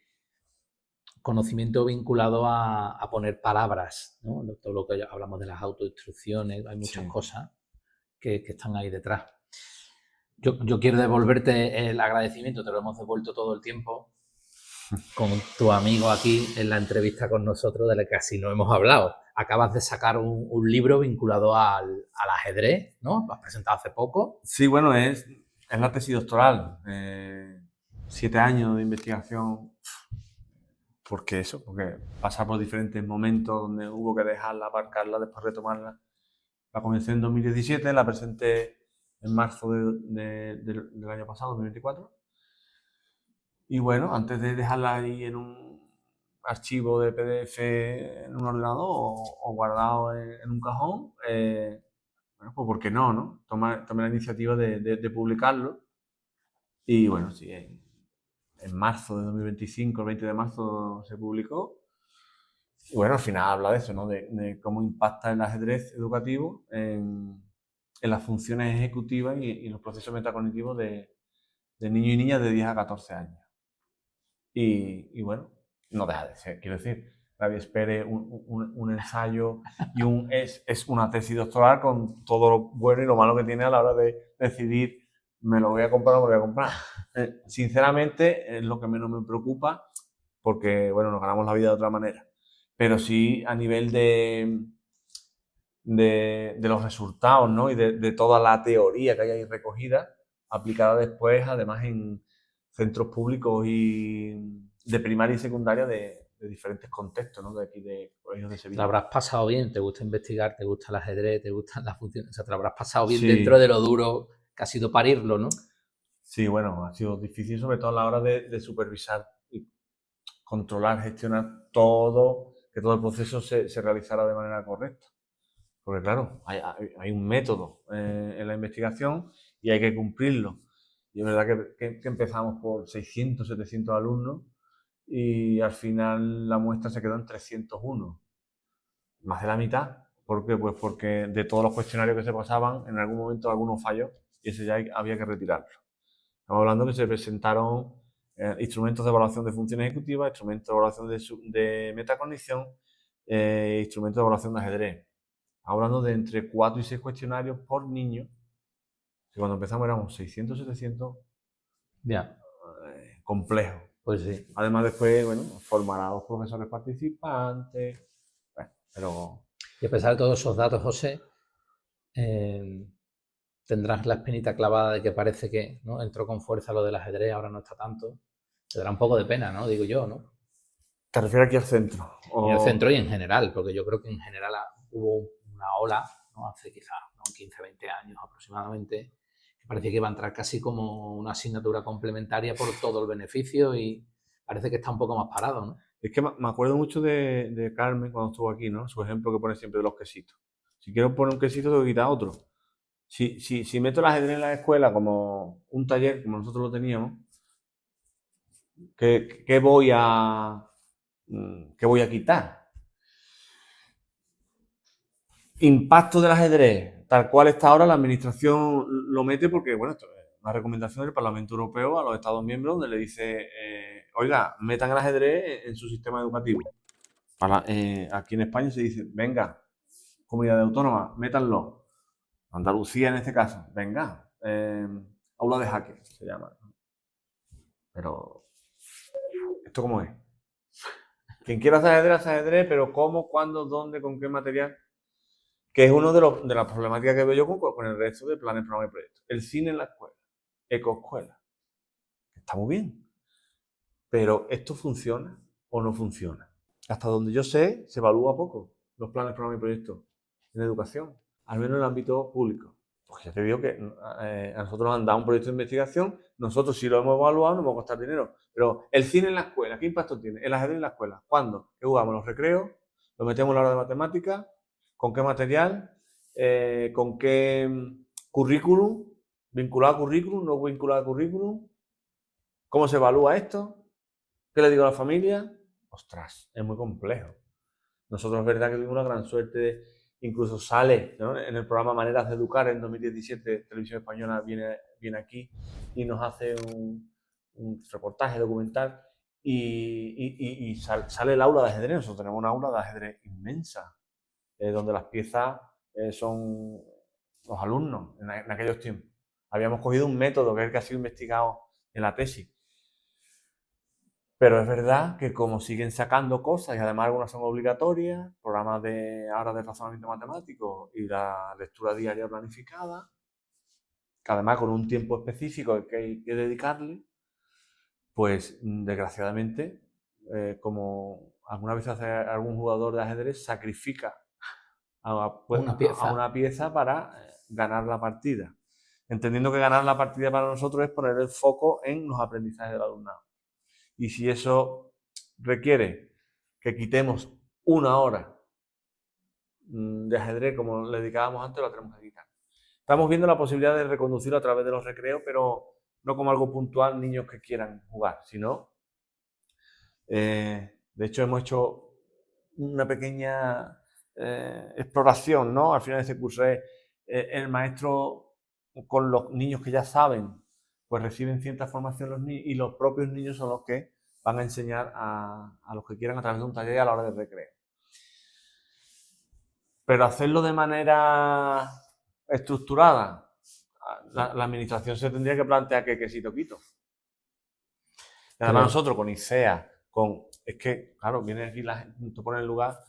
conocimiento vinculado a poner palabras, ¿no? Todo lo que hablamos de las autoinstrucciones, hay muchas cosas que están ahí detrás. Yo quiero devolverte el agradecimiento, te lo hemos devuelto todo el tiempo, con tu amigo aquí en la entrevista con nosotros, de la que casi no hemos hablado. Acabas de sacar un libro vinculado al ajedrez, ¿no? Lo has presentado hace poco. Sí, bueno, es la tesis doctoral. 7 años de investigación. Porque pasar por diferentes momentos donde hubo que dejarla, aparcarla, después retomarla. La comencé en 2017, la presenté en marzo del año pasado, 2024. Y bueno, antes de dejarla ahí en un archivo de PDF en un ordenador o guardado en un cajón, bueno, pues ¿por qué no, no? Tomé la iniciativa de publicarlo. Y bueno, sí, en marzo de 2025, el 20 de marzo se publicó. Y bueno, al final habla de eso, ¿no? De cómo impacta el ajedrez educativo en las funciones ejecutivas y los procesos metacognitivos de niños y niñas de 10 a 14 años. Y bueno, no deja de ser, quiero decir, nadie espere un ensayo y es una tesis doctoral con todo lo bueno y lo malo que tiene a la hora de decidir, me lo voy a comprar o me lo voy a comprar. Sinceramente, es lo que menos me preocupa, porque bueno, nos ganamos la vida de otra manera. Pero sí a nivel de los resultados, ¿no? Y de toda la teoría que hay ahí recogida, aplicada después, además en centros públicos y de primaria y secundaria de diferentes contextos, ¿no? De aquí de colegios de Te Sevilla. lo habrás pasado bien, te gusta investigar, te gusta el ajedrez, te gustan las funciones, o sea, te lo habrás pasado bien Sí. dentro de lo duro que ha sido parirlo, ¿no? Sí, bueno, ha sido difícil, sobre todo a la hora de supervisar y controlar, gestionar todo, que todo el proceso se realizara de manera correcta. Porque claro, hay un método en la investigación y hay que cumplirlo. Y es verdad que empezamos por 600, 700 alumnos y al final la muestra se quedó en 301. Más de la mitad. ¿Por qué? Pues porque de todos los cuestionarios que se pasaban, en algún momento alguno falló y ese ya había que retirarlo. Estamos hablando que se presentaron instrumentos de evaluación de funciones ejecutivas, instrumentos de evaluación de metacognición, instrumentos de evaluación de ajedrez. Hablando de entre 4 y 6 cuestionarios por niño, que cuando empezamos éramos 600, 700, Ya. Complejo. Pues sí. Además después, bueno, formar a los profesores participantes, bueno, pero... Y a pesar de todos esos datos, José, tendrás la espinita clavada de que parece que, ¿no?, entró con fuerza lo del ajedrez, ahora no está tanto. Te dará un poco de pena, ¿no? Digo yo, ¿no? ¿Te refieres aquí al centro? Y al centro y en general, porque yo creo que en general hubo una ola, ¿no?, hace quizás, ¿no?, 15, 20 años aproximadamente, que parecía que iba a entrar casi como una asignatura complementaria por todo el beneficio y parece que está un poco más parado, ¿no? Es que me acuerdo mucho de Carmen cuando estuvo aquí, ¿no? Su ejemplo que pone siempre de los quesitos. Si quiero poner un quesito, tengo que quitar otro. Si meto el ajedrez en la escuela como un taller, como nosotros lo teníamos, ¿qué voy a ¿Qué voy a quitar? Impacto del ajedrez, tal cual está ahora, la administración lo mete porque, bueno, esto es una recomendación del Parlamento Europeo a los Estados miembros donde le dice, oiga, metan el ajedrez en su sistema educativo. Aquí en España se dice, venga, comunidad autónoma, métanlo. Andalucía en este caso, venga, aula de jaque se llama. Pero, ¿esto cómo es? Quien quiera hacer ajedrez, pero ¿cómo, cuándo, dónde, con qué material? Que es una de las problemáticas que veo yo con el resto de planes, programas y proyectos. El cine en la escuela, ecoescuela. Está muy bien. Pero ¿esto funciona o no funciona? Hasta donde yo sé, se evalúa poco los planes, programas y proyectos en educación, al menos en el ámbito público. Porque ya te digo que a nosotros nos han dado un proyecto de investigación, nosotros si lo hemos evaluado nos va a costar dinero. Pero el cine en la escuela, ¿qué impacto tiene? El ajedrez en la escuela, ¿cuándo? ¿Qué jugamos? ¿Los recreos? ¿Lo metemos en la hora de matemáticas? ¿Con qué material? ¿Con qué currículum? ¿Vinculado a currículum? ¿No vinculado a currículum? ¿Cómo se evalúa esto? ¿Qué le digo a la familia? Ostras, es muy complejo. Nosotros es verdad que tuvimos una gran suerte, incluso sale, ¿no?, en el programa Maneras de Educar en 2017, Televisión Española viene aquí y nos hace un reportaje documental y sale el aula de ajedrez. Nosotros tenemos una aula de ajedrez inmensa, donde las piezas son los alumnos en aquellos tiempos. Habíamos cogido un método que es el que ha sido investigado en la tesis. Pero es verdad que como siguen sacando cosas, y además algunas son obligatorias, programas ahora de razonamiento matemático y la lectura diaria planificada, que además con un tiempo específico que hay que dedicarle, pues desgraciadamente, como alguna vez hace algún jugador de ajedrez, sacrifica a una pieza para ganar la partida. Entendiendo que ganar la partida para nosotros es poner el foco en los aprendizajes del alumnado. Y si eso requiere que quitemos una hora de ajedrez como le dedicábamos antes, lo tenemos que quitar. Estamos viendo la posibilidad de reconducirlo a través de los recreos, pero no como algo puntual, niños que quieran jugar, sino, de hecho, hemos hecho una pequeña exploración, ¿no? Al final de este curso es el maestro con los niños que ya saben, pues reciben cierta formación los niños y los propios niños son los que van a enseñar a los que quieran a través de un taller a la hora del recreo. Pero hacerlo de manera estructurada, la administración se tendría que plantear qué quesito quito. Y además nosotros con ICEA, es que, claro, viene aquí la gente, tú pones el lugar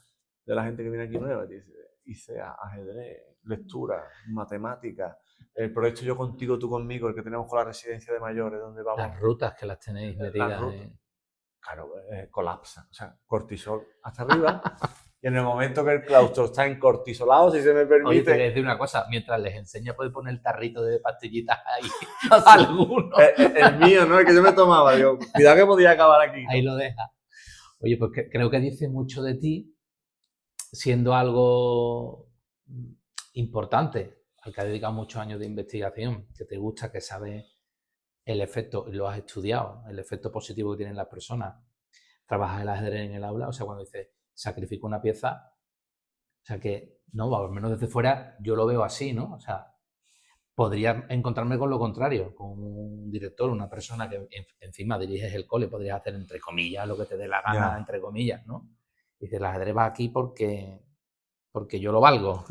de la gente que viene aquí nueva, y dice ICEA, ajedrez, lectura, matemáticas, el proyecto Yo Contigo, Tú Conmigo, el que tenemos con la residencia de mayores, donde vamos... Las rutas que las tenéis metidas. Claro, colapsa, o sea, cortisol hasta arriba. Y en el momento que el claustro está encortisolado, si se me permite... Oye, te voy a decir una cosa, mientras les enseña puede poner el tarrito de pastillitas ahí a alguno. El mío, ¿no? El que yo me tomaba, digo, cuidado que podía acabar aquí, ¿no? Ahí lo deja. Oye, pues creo que dice mucho de ti, siendo algo importante, al que has dedicado muchos años de investigación, que te gusta, que sabes el efecto, lo has estudiado, el efecto positivo que tienen las personas. Trabajas el ajedrez en el aula, o sea, cuando dices sacrifico una pieza, o sea que, no, al menos desde fuera yo lo veo así, ¿no? O sea, podría encontrarme con lo contrario, con un director, una persona que encima diriges el cole, podrías hacer entre comillas lo que te dé la gana, entre comillas, ¿no? Y dices, el ajedrez va aquí porque yo lo valgo.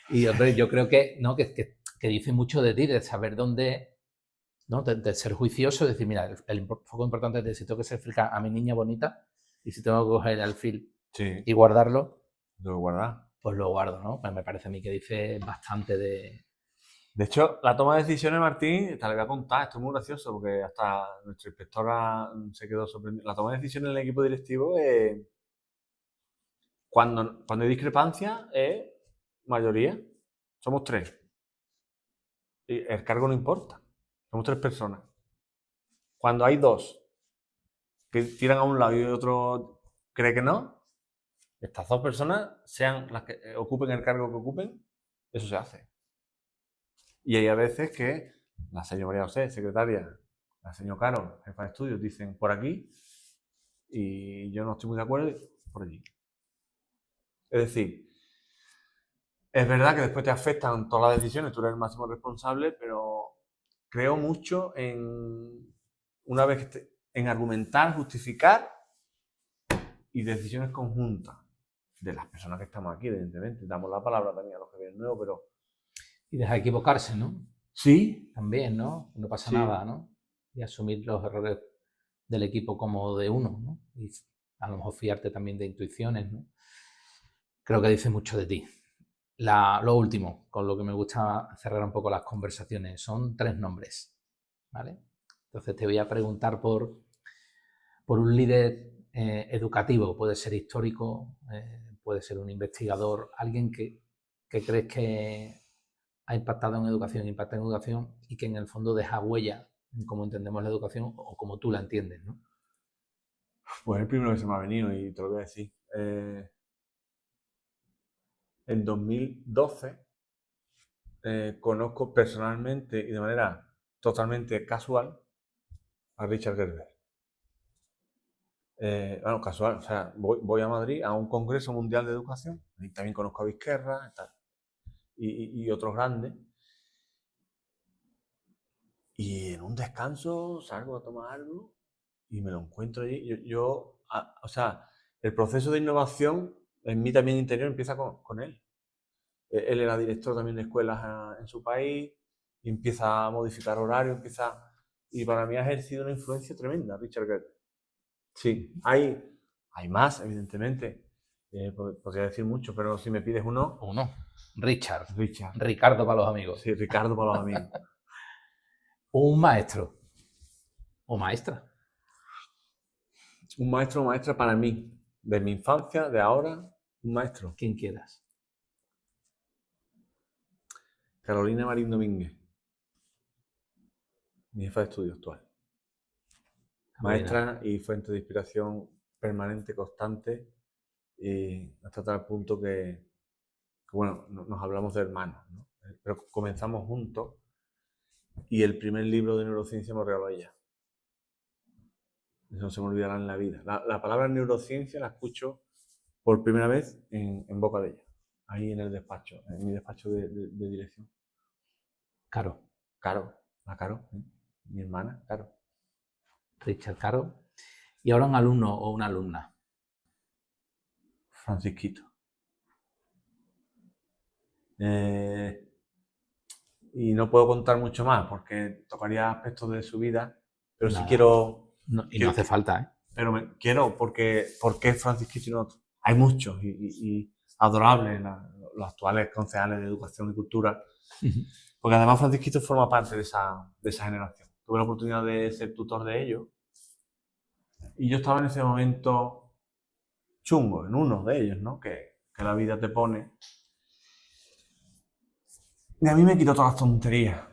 Y yo creo que, ¿no? que dice mucho de ti, de saber dónde, ¿no? De ser juicioso, de decir, mira, el foco importante es de si tengo que sacrificar a mi niña bonita y si tengo que coger el alfil y guardarlo, pues lo guardo, ¿no? Pues me parece a mí que dice bastante de... De hecho, la toma de decisiones, Martín, te la voy a contar, esto es muy gracioso porque hasta nuestra inspectora se quedó sorprendida. La toma de decisiones en el equipo directivo es... Cuando hay discrepancia es mayoría, somos 3. Y el cargo no importa, somos 3 personas. Cuando hay 2 que tiran a un lado y otro cree que no, estas 2 personas, sean las que ocupen el cargo que ocupen, eso se hace. Y hay a veces que la señora María José, secretaria, la señora Caro, jefa de estudios, dicen por aquí, y yo no estoy muy de acuerdo por allí. Es decir, es verdad que después te afectan todas las decisiones, tú eres el máximo responsable, pero creo mucho en, una vez que en argumentar, justificar y decisiones conjuntas de las personas que estamos aquí, evidentemente. Damos la palabra también a los que vienen nuevos, pero... Y dejar equivocarse, ¿no? Sí. También, ¿no? No pasa Sí. nada, ¿no? Y asumir los errores del equipo como de uno, ¿no? Y a lo mejor fiarte también de intuiciones, ¿no? Creo que dice mucho de ti. Lo último, con lo que me gusta cerrar un poco las conversaciones, son 3 nombres, ¿vale? Entonces te voy a preguntar por un líder educativo, puede ser histórico, puede ser un investigador, alguien que crees que ha impactado en educación, impacta en educación y que en el fondo deja huella en cómo entendemos la educación o cómo tú la entiendes, ¿no? Pues el primero que se me ha venido y te lo voy a decir. En 2012 conozco personalmente y de manera totalmente casual a Richard Gerber. Bueno, casual, o sea, voy a Madrid a un congreso mundial de educación, y también conozco a Vizquerra y otros grandes. Y en un descanso salgo a tomar algo y me lo encuentro allí. O sea, el proceso de innovación en mí también interior empieza con él. Él era director también de escuelas en su país, y empieza a modificar horarios, y para mí ha ejercido una influencia tremenda, Richard Gerber. Sí, hay más, evidentemente. Podría decir mucho, pero si me pides uno... Uno, Richard. Richard. Ricardo para los amigos. Sí, Ricardo para los amigos. Un maestro o maestra. Un maestro o maestra para mí, de mi infancia, de ahora, un maestro. Quien quieras. Carolina Marín Domínguez, mi jefa de estudio actual. Maestra y fuente de inspiración permanente, constante, y hasta tal punto que bueno, nos hablamos de hermanos, ¿no? Pero comenzamos juntos y el primer libro de neurociencia me lo regaló ella. Eso no se me olvidará en la vida. La palabra neurociencia la escucho por primera vez en boca de ella, ahí en el despacho, en mi despacho de dirección. Caro. La Caro, ¿eh? Mi hermana, Caro. Richard Caro. Y ahora un alumno o una alumna. Francisquito. Y no puedo contar mucho más porque tocaría aspectos de su vida, pero sí quiero... No hace falta, ¿eh? Pero quiero, porque Francisquito y no otro. Hay muchos y adorables, los actuales concejales de Educación y Cultura, porque además Francisquito forma parte de esa generación. Tuve la oportunidad de ser tutor de ellos y yo estaba en ese momento chungo, en uno de ellos, ¿no? Que la vida te pone. Y a mí me quitó todas las tonterías.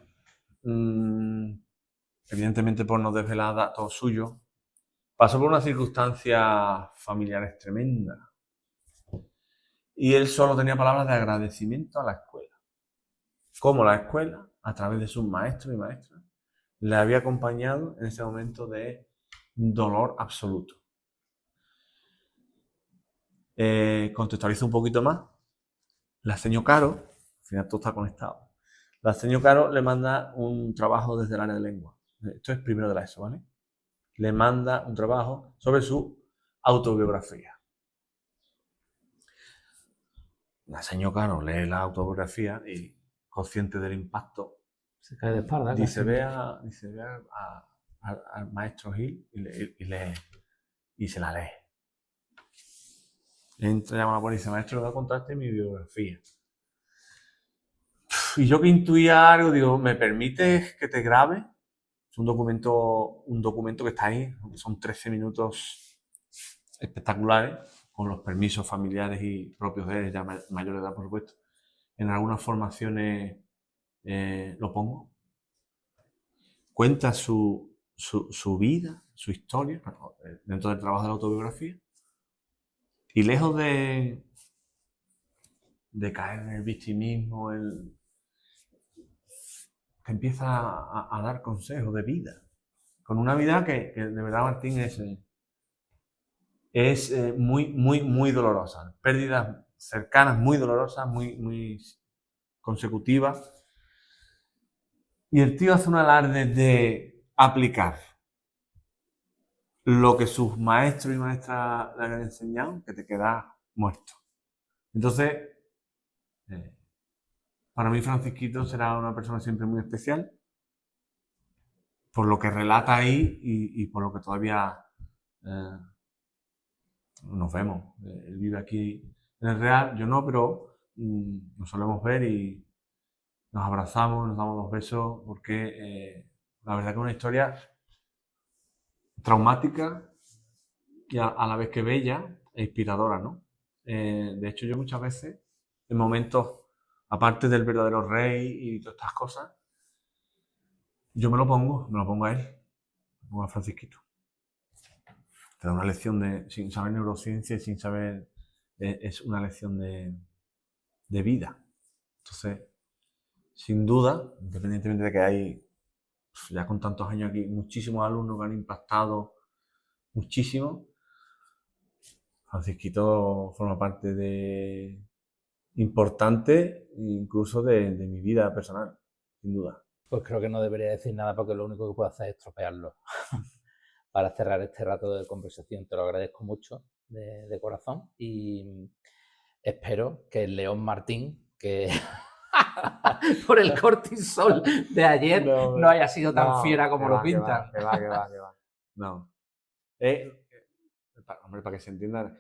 Evidentemente por no desvelar datos suyos. Pasó por unas circunstancias familiares tremendas. Y él solo tenía palabras de agradecimiento a la escuela. Como la escuela, a través de sus maestros y maestras, le había acompañado en ese momento de dolor absoluto. Contextualizo un poquito más. La señora Caro, al final todo está conectado. La señora Caro le manda un trabajo desde el área de lengua. Esto es primero de la ESO, ¿vale? Le manda un trabajo sobre su autobiografía. La señora Caro lee la autobiografía y, consciente del impacto, se cae de espalda. Dice, ve al maestro Gil y se la lee. Entra, llama a la policía y dice, maestro, voy a contarte mi biografía. Y yo que intuía algo, digo, ¿me permites que te grabe? Es un documento que está ahí, son 13 minutos espectaculares, con los permisos familiares y propios de él, ya mayor de edad, por supuesto. En algunas formaciones lo pongo. Cuenta su vida, su historia, dentro del trabajo de la autobiografía. Y lejos de caer en el victimismo, que empieza a dar consejos de vida. Con una vida que de verdad, Martín, es es muy dolorosa. Pérdidas cercanas, muy dolorosas, muy consecutivas. Y el tío hace un alarde de aplicar lo que sus maestros y maestras le han enseñado, que te quedas muerto. Entonces, para mí Francisquito será una persona siempre muy especial, por lo que relata ahí y por lo que todavía nos vemos. Él vive aquí en el Real, yo no, pero nos solemos ver y nos abrazamos, nos damos los besos, porque la verdad que es una historia traumática y a la vez que bella e inspiradora, ¿no? De hecho, yo muchas veces, en momentos, aparte del verdadero rey y todas estas cosas, yo me lo pongo a él, me pongo a Francisquito. Te da una lección sin saber neurociencia y sin saber, es una lección de vida. Entonces, sin duda, independientemente de que hay, ya con tantos años aquí, muchísimos alumnos que han impactado muchísimo, Francisquito forma parte importante incluso de mi vida personal, sin duda. Pues creo que no debería decir nada porque lo único que puedo hacer es estropearlo. Para cerrar este rato de conversación, te lo agradezco mucho de corazón y espero que el León Martín, que por el cortisol de ayer no haya sido tan fiera como lo pintan. Que va. No. Hombre, para que se entienda.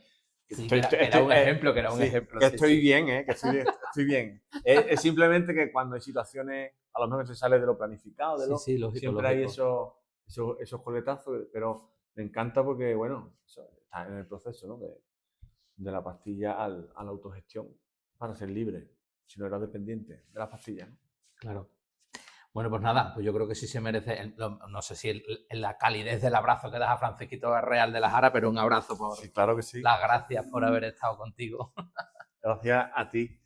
Sí, que era un ejemplo, que era un ejemplo. Que estoy bien, que estoy bien. Es simplemente que cuando hay situaciones, a lo mejor se sale de lo planificado, lógico, siempre hay esos coletazos, pero me encanta porque, bueno, está en el proceso, ¿no? De la pastilla a la autogestión para ser libre, si no era dependiente de la pastilla, ¿no? Claro. Bueno, pues nada, pues yo creo que sí se merece, no sé si la calidez del abrazo que das a Francisquito Real de la Jara, pero un abrazo por sí, claro que sí. Las gracias por haber estado contigo. Gracias a ti.